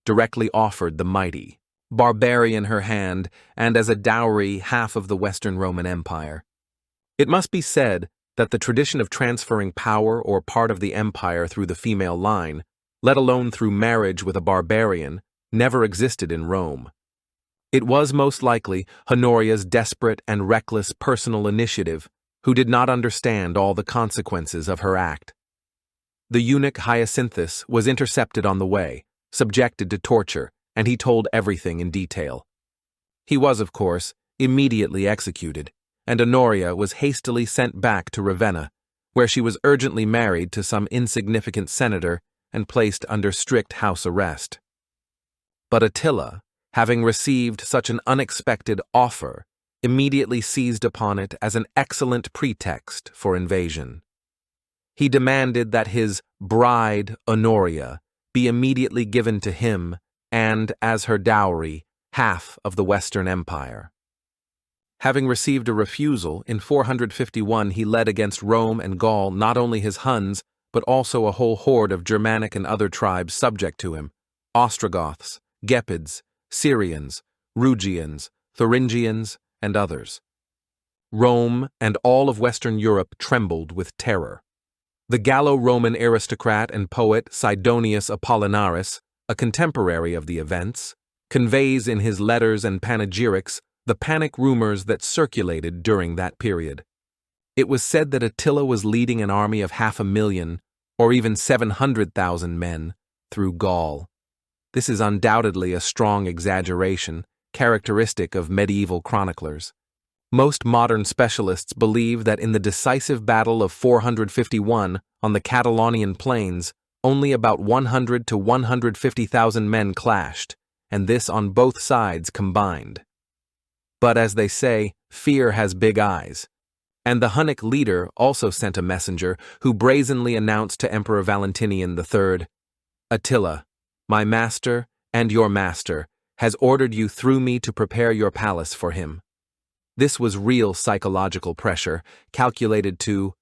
directly offered the mighty barbarian her hand and as a dowry half of the Western Roman Empire. It must be said that the tradition of transferring power or part of the empire through the female line, let alone through marriage with a barbarian, never existed in Rome. It was most likely Honoria's desperate and reckless personal initiative, who did not understand all the consequences of her act. The eunuch Hyacinthus was intercepted on the way, subjected to torture, and he told everything in detail. He was, of course, immediately executed, and Honoria was hastily sent back to Ravenna, where she was urgently married to some insignificant senator and placed under strict house arrest. But Attila, having received such an unexpected offer, immediately seized upon it as an excellent pretext for invasion. He demanded that his bride, Honoria, be immediately given to him and, as her dowry, half of the Western Empire. Having received a refusal, in 451 he led against Rome and Gaul not only his Huns, but also a whole horde of Germanic and other tribes subject to him: Ostrogoths, Gepids, Syrians, Rugians, Thuringians, and others. Rome and all of Western Europe trembled with terror. The Gallo-Roman aristocrat and poet Sidonius Apollinaris, a contemporary of the events, conveys in his letters and panegyrics the panic rumors that circulated during that period. It was said that Attila was leading an army of 500,000, or even 700,000 men, through Gaul. This is undoubtedly a strong exaggeration, characteristic of medieval chroniclers. Most modern specialists believe that in the decisive battle of 451 on the Catalonian plains, only about 100 to 150,000 men clashed, and this on both sides combined. But as they say, fear has big eyes. And the Hunnic leader also sent a messenger who brazenly announced to Emperor Valentinian III, "Attila, my master and your master, has ordered you through me to prepare your palace for him." This was real psychological pressure, calculated to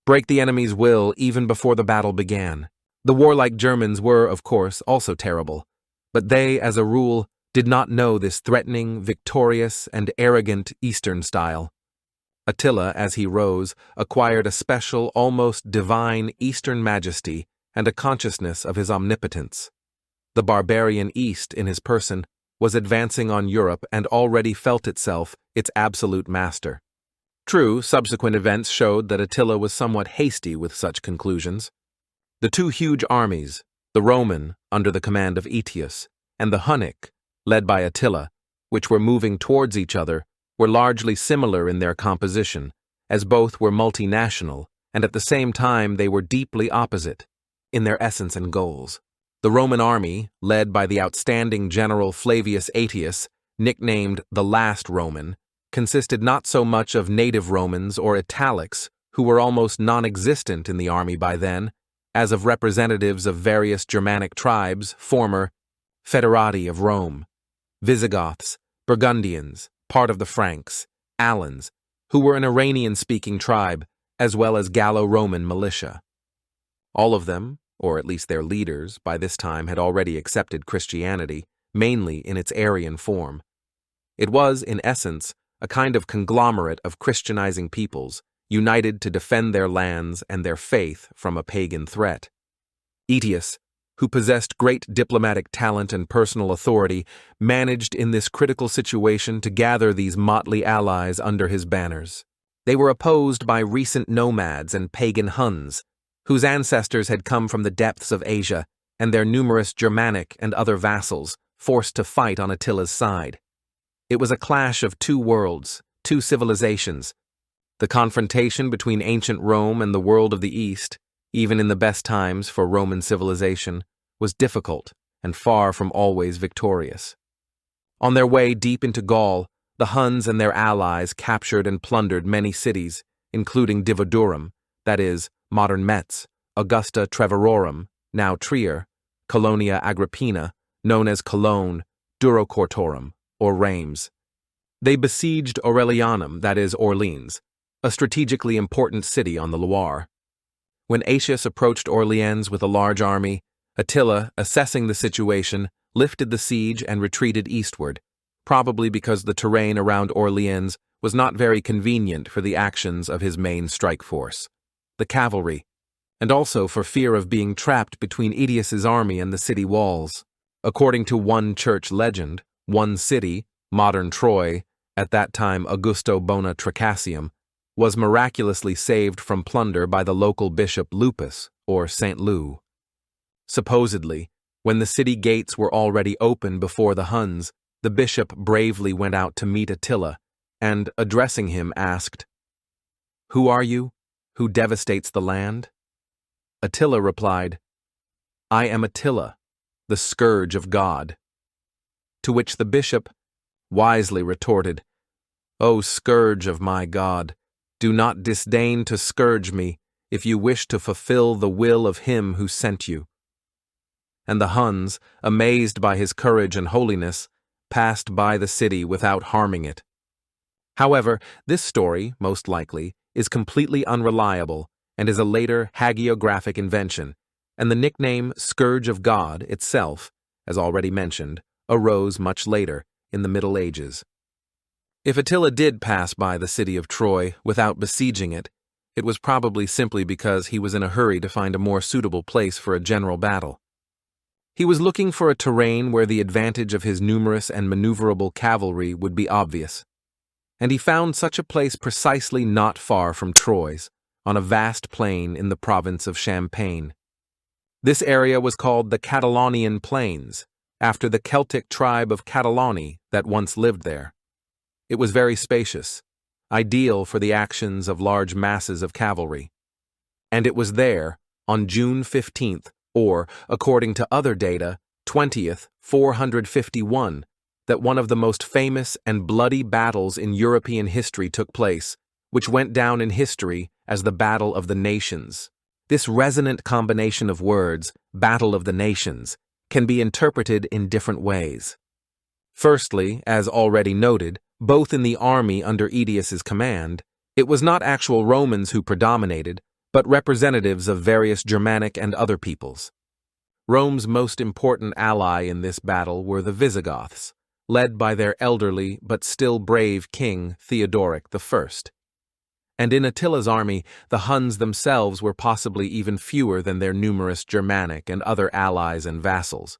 break the enemy's will even before the battle began. The warlike Germans were, of course, also terrible, but they, as a rule, did not know this threatening, victorious, and arrogant Eastern style. Attila, as he rose, acquired a special, almost divine Eastern majesty and a consciousness of his omnipotence. The barbarian East, in his person, was advancing on Europe and already felt itself its absolute master. True, subsequent events showed that Attila was somewhat hasty with such conclusions. The two huge armies, the Roman, under the command of Aetius, and the Hunnic, led by Attila, which were moving towards each other, were largely similar in their composition, as both were multinational, and at the same time they were deeply opposite in their essence and goals. The Roman army, led by the outstanding general Flavius Aetius, nicknamed the Last Roman, consisted not so much of native Romans or Italics, who were almost non-existent in the army by then, as of representatives of various Germanic tribes, former Federati of Rome, Visigoths, Burgundians, part of the Franks, Alans, who were an Iranian-speaking tribe, as well as Gallo-Roman militia. All of them, or at least their leaders, by this time had already accepted Christianity, mainly in its Arian form. It was, in essence, a kind of conglomerate of Christianizing peoples, united to defend their lands and their faith from a pagan threat. Aetius, who possessed great diplomatic talent and personal authority, managed in this critical situation to gather these motley allies under his banners. They were opposed by recent nomads and pagan Huns, whose ancestors had come from the depths of Asia, and their numerous Germanic and other vassals, forced to fight on Attila's side. It was a clash of two worlds, two civilizations. The confrontation between ancient Rome and the world of the East, even in the best times for Roman civilization, was difficult and far from always victorious. On their way deep into Gaul, the Huns and their allies captured and plundered many cities, including Divodurum, that is, modern Metz, Augusta Treverorum, now Trier, Colonia Agrippina, known as Cologne, Durocortorum, or Reims. They besieged Aurelianum, that is, Orleans, a strategically important city on the Loire. When Aetius approached Orleans with a large army, Attila, assessing the situation, lifted the siege and retreated eastward, probably because the terrain around Orleans was not very convenient for the actions of his main strike force, the cavalry, and also for fear of being trapped between Aetius's army and the city walls. According to one church legend, one city, modern Troy, at that time Augusto Bona Tricassium, was miraculously saved from plunder by the local bishop Lupus, or Saint Lou. Supposedly, when the city gates were already open before the Huns, the bishop bravely went out to meet Attila, and, addressing him, asked, "Who are you, who devastates the land?" Attila replied, "I am Attila, the Scourge of God." To which the bishop wisely retorted, "O Scourge of my God, do not disdain to scourge me if you wish to fulfill the will of him who sent you." And the Huns, amazed by his courage and holiness, passed by the city without harming it. However, this story, most likely, is completely unreliable and is a later hagiographic invention, and the nickname Scourge of God itself, as already mentioned, arose much later, in the Middle Ages. If Attila did pass by the city of Troy without besieging it, it was probably simply because he was in a hurry to find a more suitable place for a general battle. He was looking for a terrain where the advantage of his numerous and maneuverable cavalry would be obvious. and he found such a place precisely not far from Troyes, on a vast plain in the province of Champagne. This area was called the Catalonian Plains, after the Celtic tribe of Catalani that once lived there. It was very spacious, ideal for the actions of large masses of cavalry. And it was there, on June 15th, or, according to other data, 20th, 451, that one of the most famous and bloody battles in European history took place, which went down in history as the Battle of the Nations. This resonant combination of words, Battle of the Nations, can be interpreted in different ways. Firstly, as already noted, both in the army under Aetius's command, it was not actual Romans who predominated, but representatives of various Germanic and other peoples. Rome's most important ally in this battle were the Visigoths, led by their elderly but still brave king Theodoric I. And in Attila's army, the Huns themselves were possibly even fewer than their numerous Germanic and other allies and vassals.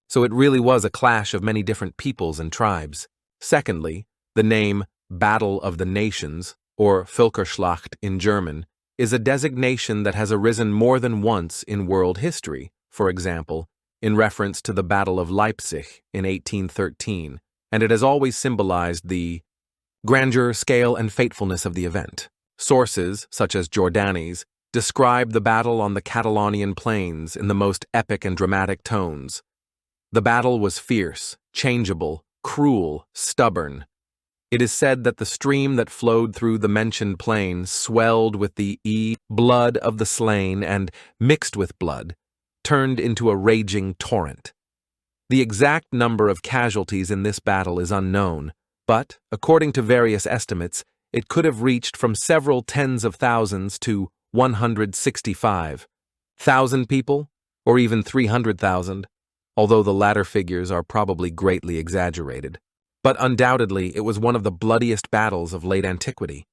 So it really was a clash of many different peoples and tribes. Secondly, the name Battle of the Nations, or Völkerschlacht in German, is a designation that has arisen more than once in world history, for example, in reference to the Battle of Leipzig in 1813, and it has always symbolized the grandeur, scale, and fatefulness of the event. Sources, such as Jordanes, describe the battle on the Catalonian plains in the most epic and dramatic tones. The battle was fierce, changeable, cruel, stubborn. It is said that the stream that flowed through the mentioned plain swelled with the blood of the slain and, mixed with blood, turned into a raging torrent. The exact number of casualties in this battle is unknown, but, according to various estimates, it could have reached from several tens of thousands to 165,000 people, or even 300,000, although the latter figures are probably greatly exaggerated. But undoubtedly it was one of the bloodiest battles of late antiquity.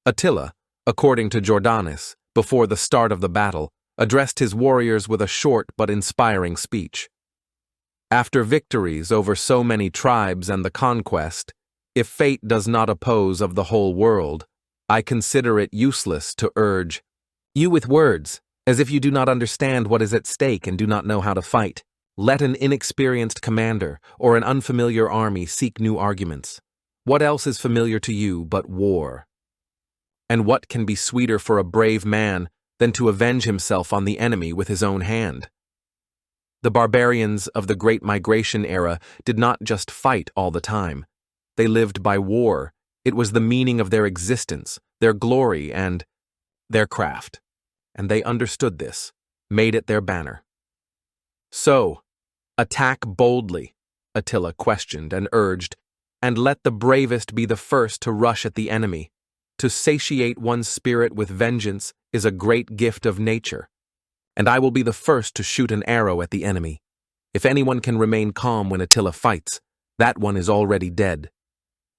Attila, according to Jordanes, before the start of the battle, addressed his warriors with a short but inspiring speech. After victories over so many tribes and the conquest, if fate does not oppose of the whole world, I consider it useless to urge you with words, as if you do not understand what is at stake and do not know how to fight. Let an inexperienced commander or an unfamiliar army seek new arguments. What else is familiar to you but war? And what can be sweeter for a brave man than to avenge himself on the enemy with his own hand? The barbarians of the Great Migration era did not just fight all the time. They lived by war. It was the meaning of their existence, their glory, and their craft. And they understood this, made it their banner. So, attack boldly, Attila questioned and urged, and let the bravest be the first to rush at the enemy. To satiate one's spirit with vengeance is a great gift of nature, and I will be the first to shoot an arrow at the enemy. If anyone can remain calm when Attila fights, that one is already dead.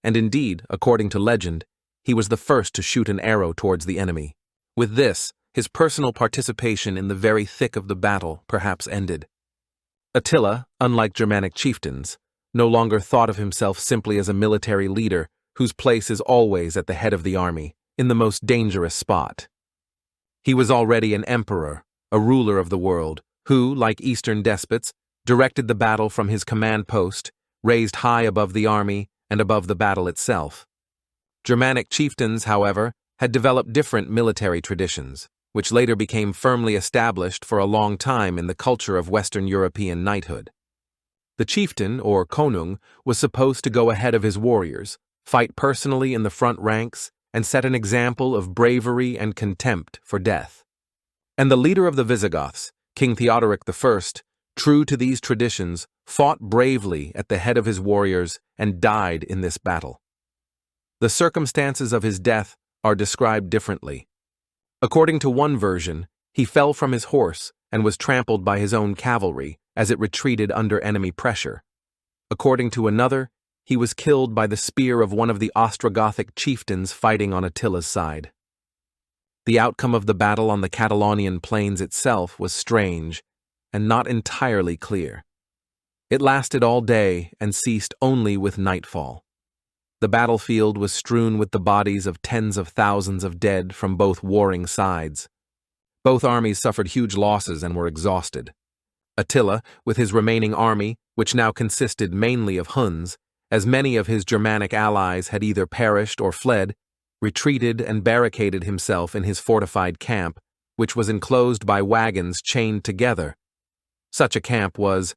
And indeed, according to legend, he was the first to shoot an arrow towards the enemy. With this, his personal participation in the very thick of the battle perhaps ended. Attila, unlike Germanic chieftains, no longer thought of himself simply as a military leader whose place is always at the head of the army, in the most dangerous spot. He was already an emperor, a ruler of the world, who, like Eastern despots, directed the battle from his command post, raised high above the army and above the battle itself. Germanic chieftains, however, had developed different military traditions, which later became firmly established for a long time in the culture of Western European knighthood. The chieftain, or konung, was supposed to go ahead of his warriors, fight personally in the front ranks, and set an example of bravery and contempt for death. And the leader of the Visigoths, King Theodoric I, true to these traditions, fought bravely at the head of his warriors and died in this battle. The circumstances of his death are described differently. According to one version, he fell from his horse and was trampled by his own cavalry as it retreated under enemy pressure. According to another, he was killed by the spear of one of the Ostrogothic chieftains fighting on Attila's side. The outcome of the battle on the Catalonian plains itself was strange and not entirely clear. It lasted all day and ceased only with nightfall. The battlefield was strewn with the bodies of tens of thousands of dead from both warring sides. Both armies suffered huge losses and were exhausted. Attila, with his remaining army, which now consisted mainly of Huns, as many of his Germanic allies had either perished or fled, retreated and barricaded himself in his fortified camp, which was enclosed by wagons chained together. Such a camp was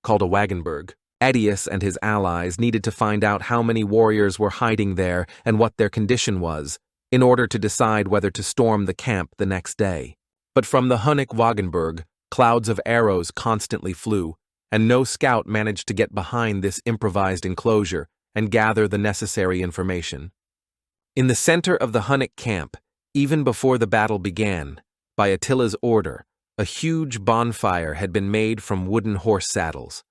called a wagenburg. Aetius and his allies needed to find out how many warriors were hiding there and what their condition was, in order to decide whether to storm the camp the next day. But from the Hunnic wagenburg, clouds of arrows constantly flew, and no scout managed to get behind this improvised enclosure and gather the necessary information. In the center of the Hunnic camp, even before the battle began, by Attila's order, a huge bonfire had been made from wooden horse saddles.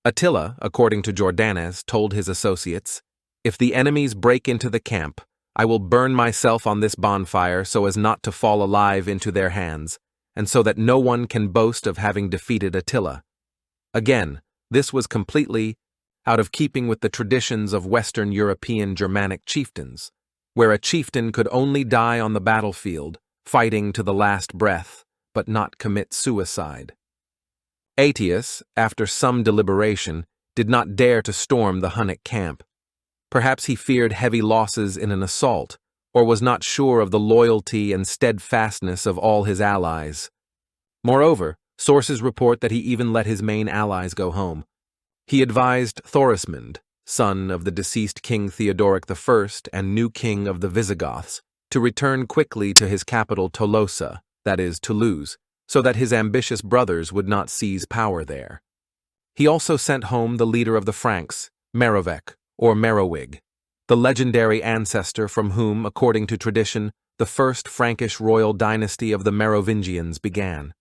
Attila, according to Jordanes, told his associates, "If the enemies break into the camp, I will burn myself on this bonfire so as not to fall alive into their hands, and so that no one can boast of having defeated Attila." Again, this was completely out of keeping with the traditions of Western European Germanic chieftains, where a chieftain could only die on the battlefield, fighting to the last breath, but not commit suicide. Aetius, after some deliberation, did not dare to storm the Hunnic camp. Perhaps he feared heavy losses in an assault, or was not sure of the loyalty and steadfastness of all his allies. Moreover, sources report that he even let his main allies go home. He advised Thorismund, son of the deceased King Theodoric I and new king of the Visigoths, to return quickly to his capital Tolosa, that is, Toulouse, so that his ambitious brothers would not seize power there. He also sent home the leader of the Franks, Merovech, or Merowig, the legendary ancestor from whom, according to tradition, the first Frankish royal dynasty of the Merovingians began.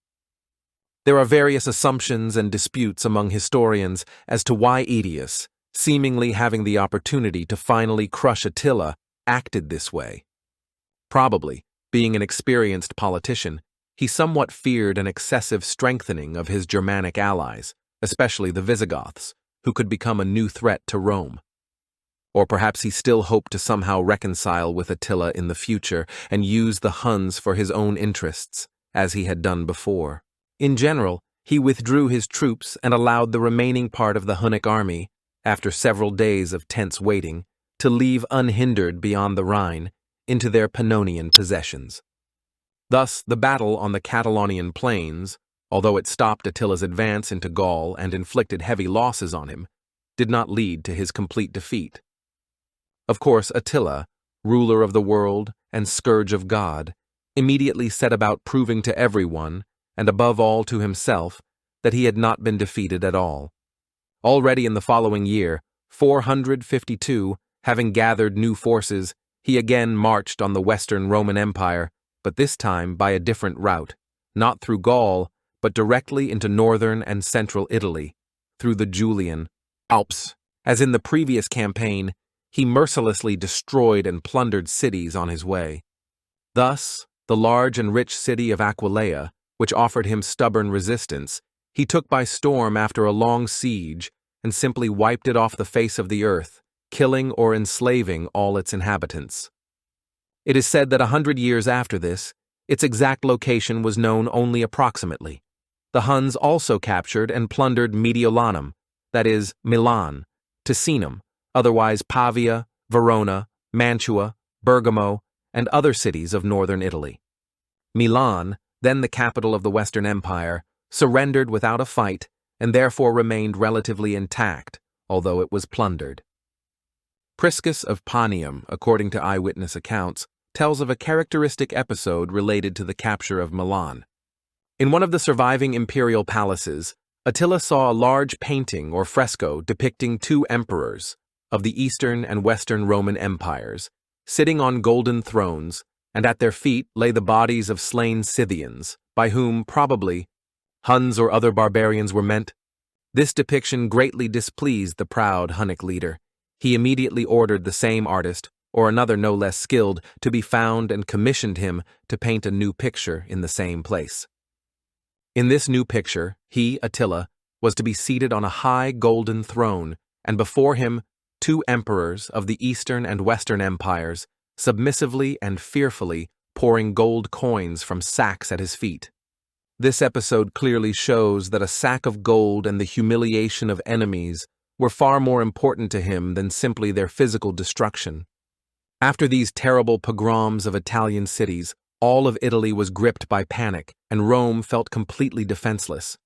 There are various assumptions and disputes among historians as to why Aetius, seemingly having the opportunity to finally crush Attila, acted this way. Probably, being an experienced politician, he somewhat feared an excessive strengthening of his Germanic allies, especially the Visigoths, who could become a new threat to Rome. Or perhaps he still hoped to somehow reconcile with Attila in the future and use the Huns for his own interests, as he had done before. In general, he withdrew his troops and allowed the remaining part of the Hunnic army, after several days of tense waiting, to leave unhindered beyond the Rhine into their Pannonian possessions. Thus, the battle on the Catalonian plains, although it stopped Attila's advance into Gaul and inflicted heavy losses on him, did not lead to his complete defeat. Of course, Attila, ruler of the world and Scourge of God, immediately set about proving to everyone, and above all to himself, that he had not been defeated at all. Already in the following year, 452, having gathered new forces, he again marched on the Western Roman Empire, but this time by a different route, not through Gaul, but directly into northern and central Italy, through the Julian Alps. As in the previous campaign, he mercilessly destroyed and plundered cities on his way. Thus, the large and rich city of Aquileia, which offered him stubborn resistance, he took by storm after a long siege and simply wiped it off the face of the earth, killing or enslaving all its inhabitants. It is said that 100 years after this, its exact location was known only approximately. The Huns also captured and plundered Mediolanum, that is, Milan, Ticinum, otherwise Pavia, Verona, Mantua, Bergamo, and other cities of northern Italy. Milan, then the capital of the Western Empire, surrendered without a fight and therefore remained relatively intact, although it was plundered. Priscus of Panium, according to eyewitness accounts, tells of a characteristic episode related to the capture of Milan. In one of the surviving imperial palaces, Attila saw a large painting or fresco depicting two emperors of the Eastern and Western Roman empires, sitting on golden thrones, and at their feet lay the bodies of slain Scythians, by whom, probably, Huns or other barbarians were meant. This depiction greatly displeased the proud Hunnic leader. He immediately ordered the same artist, or another no less skilled, to be found and commissioned him to paint a new picture in the same place. In this new picture, he, Attila, was to be seated on a high golden throne, and before him two emperors of the Eastern and Western empires, submissively and fearfully pouring gold coins from sacks at his feet. This episode clearly shows that a sack of gold and the humiliation of enemies were far more important to him than simply their physical destruction. After these terrible pogroms of Italian cities, all of Italy was gripped by panic, and Rome felt completely defenseless,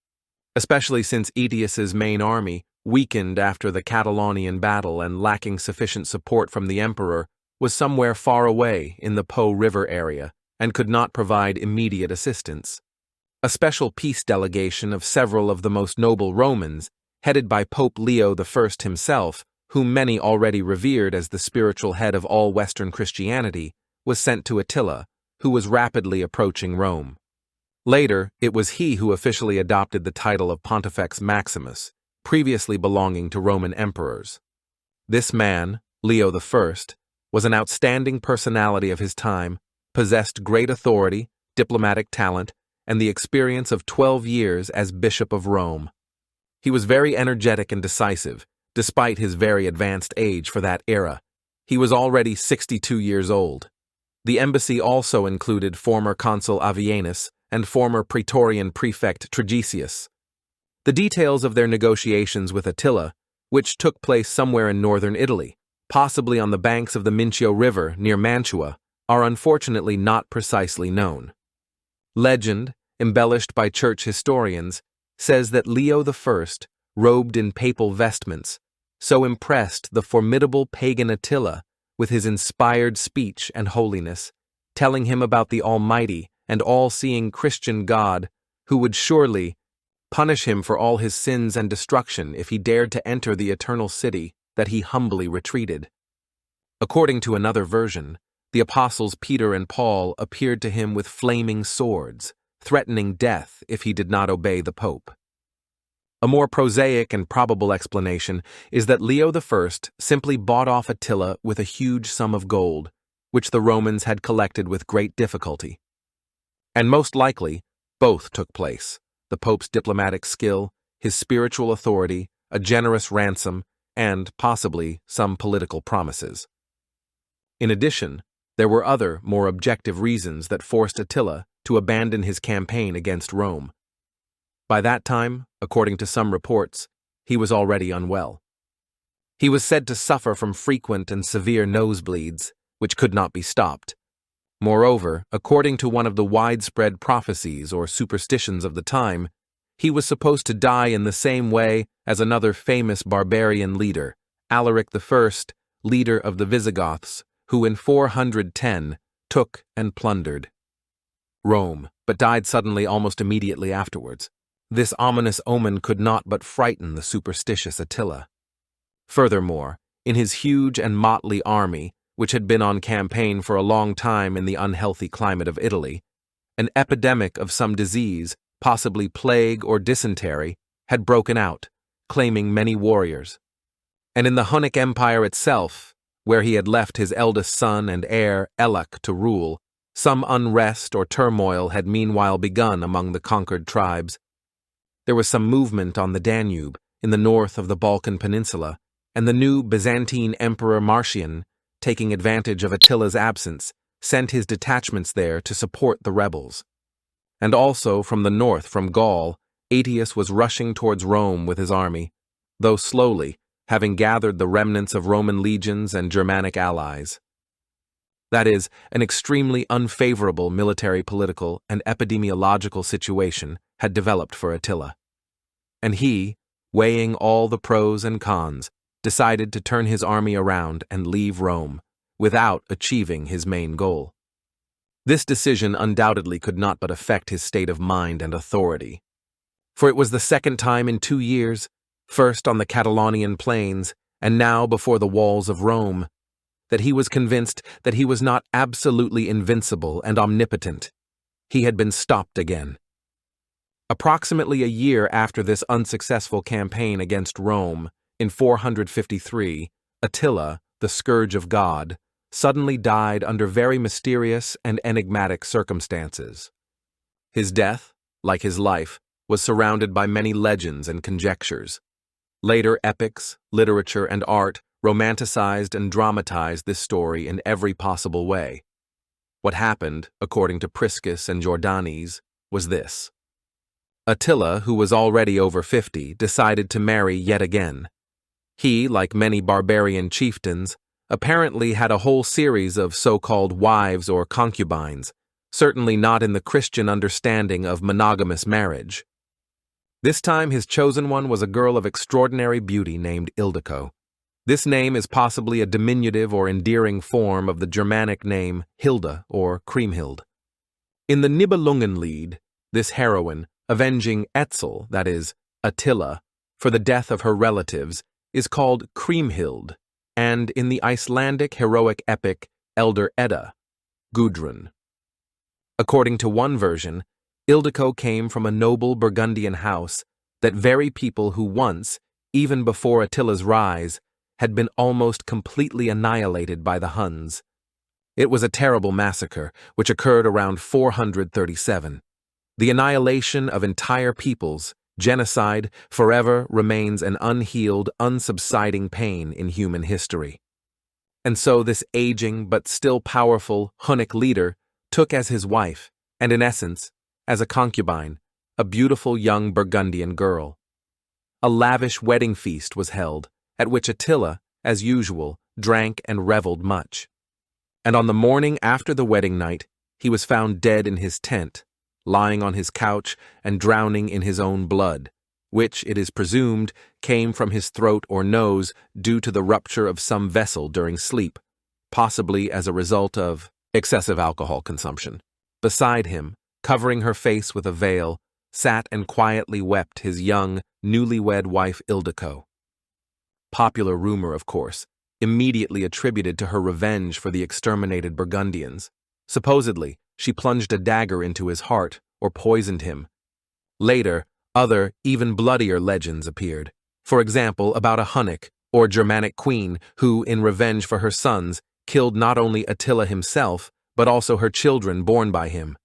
especially since Aetius's main army, weakened after the Catalonian battle and lacking sufficient support from the emperor, was somewhere far away in the Po River area and could not provide immediate assistance. A special peace delegation of several of the most noble Romans, headed by Pope Leo I himself, whom many already revered as the spiritual head of all Western Christianity, was sent to Attila, who was rapidly approaching Rome. Later, it was he who officially adopted the title of Pontifex Maximus, previously belonging to Roman emperors. This man, Leo I, was an outstanding personality of his time, possessed great authority, diplomatic talent, and the experience of 12 years as Bishop of Rome. He was very energetic and decisive, despite his very advanced age for that era. He was already 62 years old. The embassy also included former consul Avienus and former praetorian prefect Trigesius. The details of their negotiations with Attila, which took place somewhere in northern Italy, possibly on the banks of the Mincio River near Mantua, are unfortunately not precisely known. Legend, embellished by church historians, says that Leo I, robed in papal vestments, so impressed the formidable pagan Attila with his inspired speech and holiness, telling him about the almighty and all-seeing Christian God who would surely punish him for all his sins and destruction if he dared to enter the eternal city, that he humbly retreated. According to another version, the apostles Peter and Paul appeared to him with flaming swords, threatening death if he did not obey the Pope. A more prosaic and probable explanation is that Leo I simply bought off Attila with a huge sum of gold, which the Romans had collected with great difficulty. And most likely, both took place: the Pope's diplomatic skill, his spiritual authority, a generous ransom, and, possibly, some political promises. In addition, there were other, more objective reasons that forced Attila to abandon his campaign against Rome. By that time, according to some reports, he was already unwell. He was said to suffer from frequent and severe nosebleeds, which could not be stopped. Moreover, according to one of the widespread prophecies or superstitions of the time, he was supposed to die in the same way as another famous barbarian leader, Alaric I, leader of the Visigoths, who in 410 took and plundered Rome, but died suddenly almost immediately afterwards. This ominous omen could not but frighten the superstitious Attila. Furthermore, in his huge and motley army, which had been on campaign for a long time in the unhealthy climate of Italy, an epidemic of some disease, possibly plague or dysentery, had broken out, claiming many warriors. And in the Hunnic Empire itself, where he had left his eldest son and heir, Ellak, to rule, some unrest or turmoil had meanwhile begun among the conquered tribes. There was some movement on the Danube, in the north of the Balkan peninsula, and the new Byzantine Emperor Marcian, taking advantage of Attila's absence, sent his detachments there to support the rebels. And also from the north, from Gaul, Aetius was rushing towards Rome with his army, though slowly, having gathered the remnants of Roman legions and Germanic allies. That is, an extremely unfavorable military, political, and epidemiological situation had developed for Attila. And he, weighing all the pros and cons, decided to turn his army around and leave Rome, without achieving his main goal. This decision undoubtedly could not but affect his state of mind and authority. For it was the second time in 2 years, first on the Catalonian plains, and now before the walls of Rome, that he was convinced that he was not absolutely invincible and omnipotent. He had been stopped again. Approximately a year after this unsuccessful campaign against Rome, in 453, Attila, the Scourge of God, suddenly died under very mysterious and enigmatic circumstances. His death, like his life, was surrounded by many legends and conjectures. Later epics, literature, and art romanticized and dramatized this story in every possible way. What happened, according to Priscus and Jordanes, was this. Attila, who was already over 50, decided to marry yet again. He, like many barbarian chieftains, apparently had a whole series of so-called wives or concubines, certainly not in the Christian understanding of monogamous marriage. This time his chosen one was a girl of extraordinary beauty named Ildiko. This name is possibly a diminutive or endearing form of the Germanic name Hilda or Kriemhild. In the Nibelungenlied, this heroine, avenging Etzel, that is, Attila, for the death of her relatives, is called Kriemhild, and in the Icelandic heroic epic Elder Edda, Gudrun. According to one version, Ildiko came from a noble Burgundian house, that very people who once, even before Attila's rise, had been almost completely annihilated by the Huns. It was a terrible massacre, which occurred around 437. The annihilation of entire peoples, genocide, forever remains an unhealed, unsubsiding pain in human history. And so this aging but still powerful Hunnic leader took as his wife, and in essence, as a concubine, a beautiful young Burgundian girl. A lavish wedding feast was held, at which Attila, as usual, drank and reveled much. And on the morning after the wedding night, he was found dead in his tent, lying on his couch and drowning in his own blood, which, it is presumed, came from his throat or nose due to the rupture of some vessel during sleep, possibly as a result of excessive alcohol consumption. Beside him, covering her face with a veil, sat and quietly wept his young, newlywed wife Ildiko. Popular rumor, of course, immediately attributed to her revenge for the exterminated Burgundians. Supposedly, she plunged a dagger into his heart or poisoned him. Later, other, even bloodier legends appeared. For example, about a Hunnic, or Germanic queen who, in revenge for her sons, killed not only Attila himself, but also her children born by him.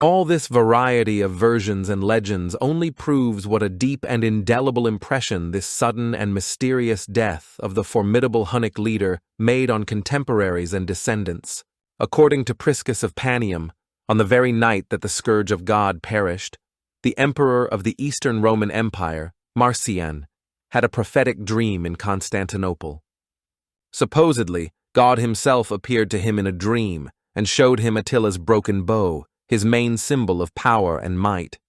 All this variety of versions and legends only proves what a deep and indelible impression this sudden and mysterious death of the formidable Hunnic leader made on contemporaries and descendants. According to Priscus of Panium, on the very night that the Scourge of God perished, the emperor of the Eastern Roman Empire, Marcian, had a prophetic dream in Constantinople. Supposedly, God himself appeared to him in a dream and showed him Attila's broken bow, his main symbol of power and might.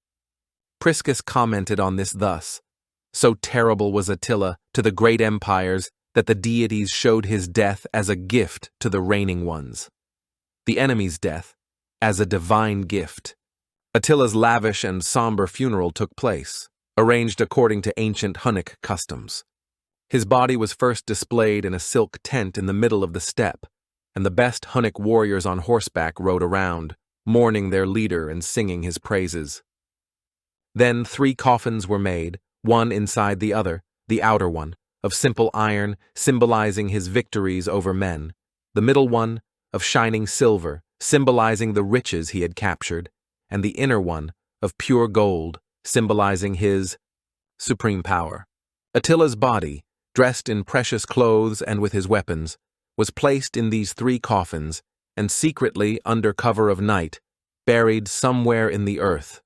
Priscus commented on this thus: "So terrible was Attila to the great empires that the deities showed his death as a gift to the reigning ones. The enemy's death as a divine gift." Attila's lavish and somber funeral took place, arranged according to ancient Hunnic customs. His body was first displayed in a silk tent in the middle of the steppe, and the best Hunnic warriors on horseback rode around, mourning their leader and singing his praises. Then 3 coffins were made, one inside the other, the outer one, of simple iron, symbolizing his victories over men, the middle one, of shining silver, symbolizing the riches he had captured, and the inner one, of pure gold, symbolizing his supreme power. Attila's body, dressed in precious clothes and with his weapons, was placed in these 3 coffins, and secretly, under cover of night, buried somewhere in the earth,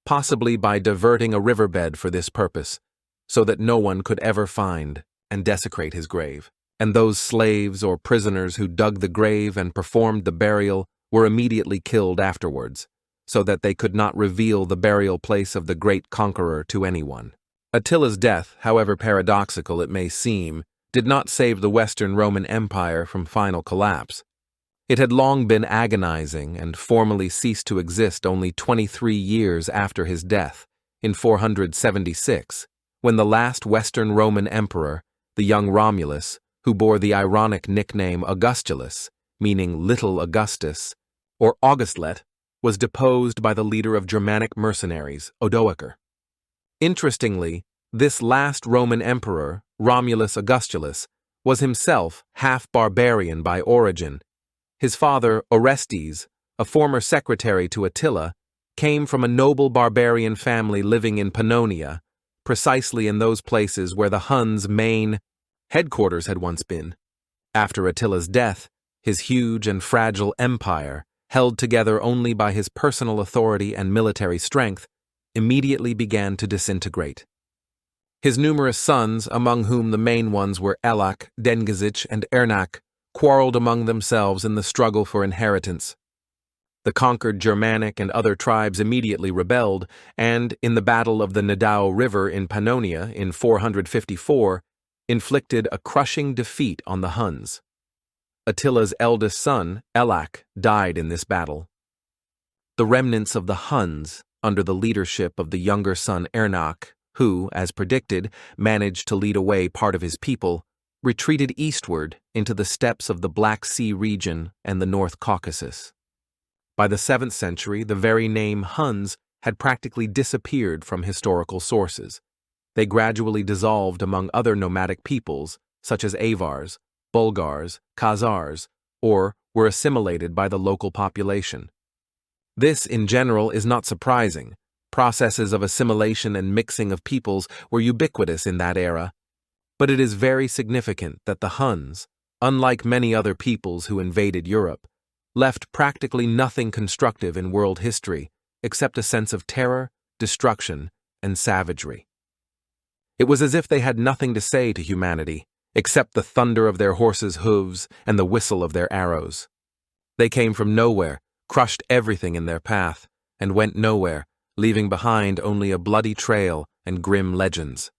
possibly by diverting a riverbed for this purpose, so that no one could ever find and desecrate his grave. And those slaves or prisoners who dug the grave and performed the burial were immediately killed afterwards, so that they could not reveal the burial place of the great conqueror to anyone. Attila's death, however paradoxical it may seem, did not save the Western Roman Empire from final collapse. It had long been agonizing and formally ceased to exist only 23 years after his death, in 476, when the last Western Roman emperor, the young Romulus, who bore the ironic nickname Augustulus, meaning Little Augustus, or Augustlet, was deposed by the leader of Germanic mercenaries, Odoacer. Interestingly, this last Roman emperor, Romulus Augustulus, was himself half barbarian by origin. His father, Orestes, a former secretary to Attila, came from a noble barbarian family living in Pannonia, precisely in those places where the Huns' main headquarters had once been. After Attila's death, his huge and fragile empire, held together only by his personal authority and military strength, immediately began to disintegrate. His numerous sons, among whom the main ones were Elak, Dengizic, and Ernak, quarreled among themselves in the struggle for inheritance. The conquered Germanic and other tribes immediately rebelled, and, in the Battle of the Nadao River in Pannonia in 454, inflicted a crushing defeat on the Huns. Attila's eldest son, Elak, died in this battle. The remnants of the Huns, under the leadership of the younger son Ernak, who, as predicted, managed to lead away part of his people, retreated eastward into the steppes of the Black Sea region and the North Caucasus. By the 7th century, the very name Huns had practically disappeared from historical sources. They gradually dissolved among other nomadic peoples, such as Avars, Bulgars, Khazars, or were assimilated by the local population. This, in general, is not surprising. Processes of assimilation and mixing of peoples were ubiquitous in that era. But it is very significant that the Huns, unlike many other peoples who invaded Europe, left practically nothing constructive in world history except a sense of terror, destruction, and savagery. It was as if they had nothing to say to humanity, except the thunder of their horses' hooves and the whistle of their arrows. They came from nowhere, crushed everything in their path, and went nowhere, leaving behind only a bloody trail and grim legends.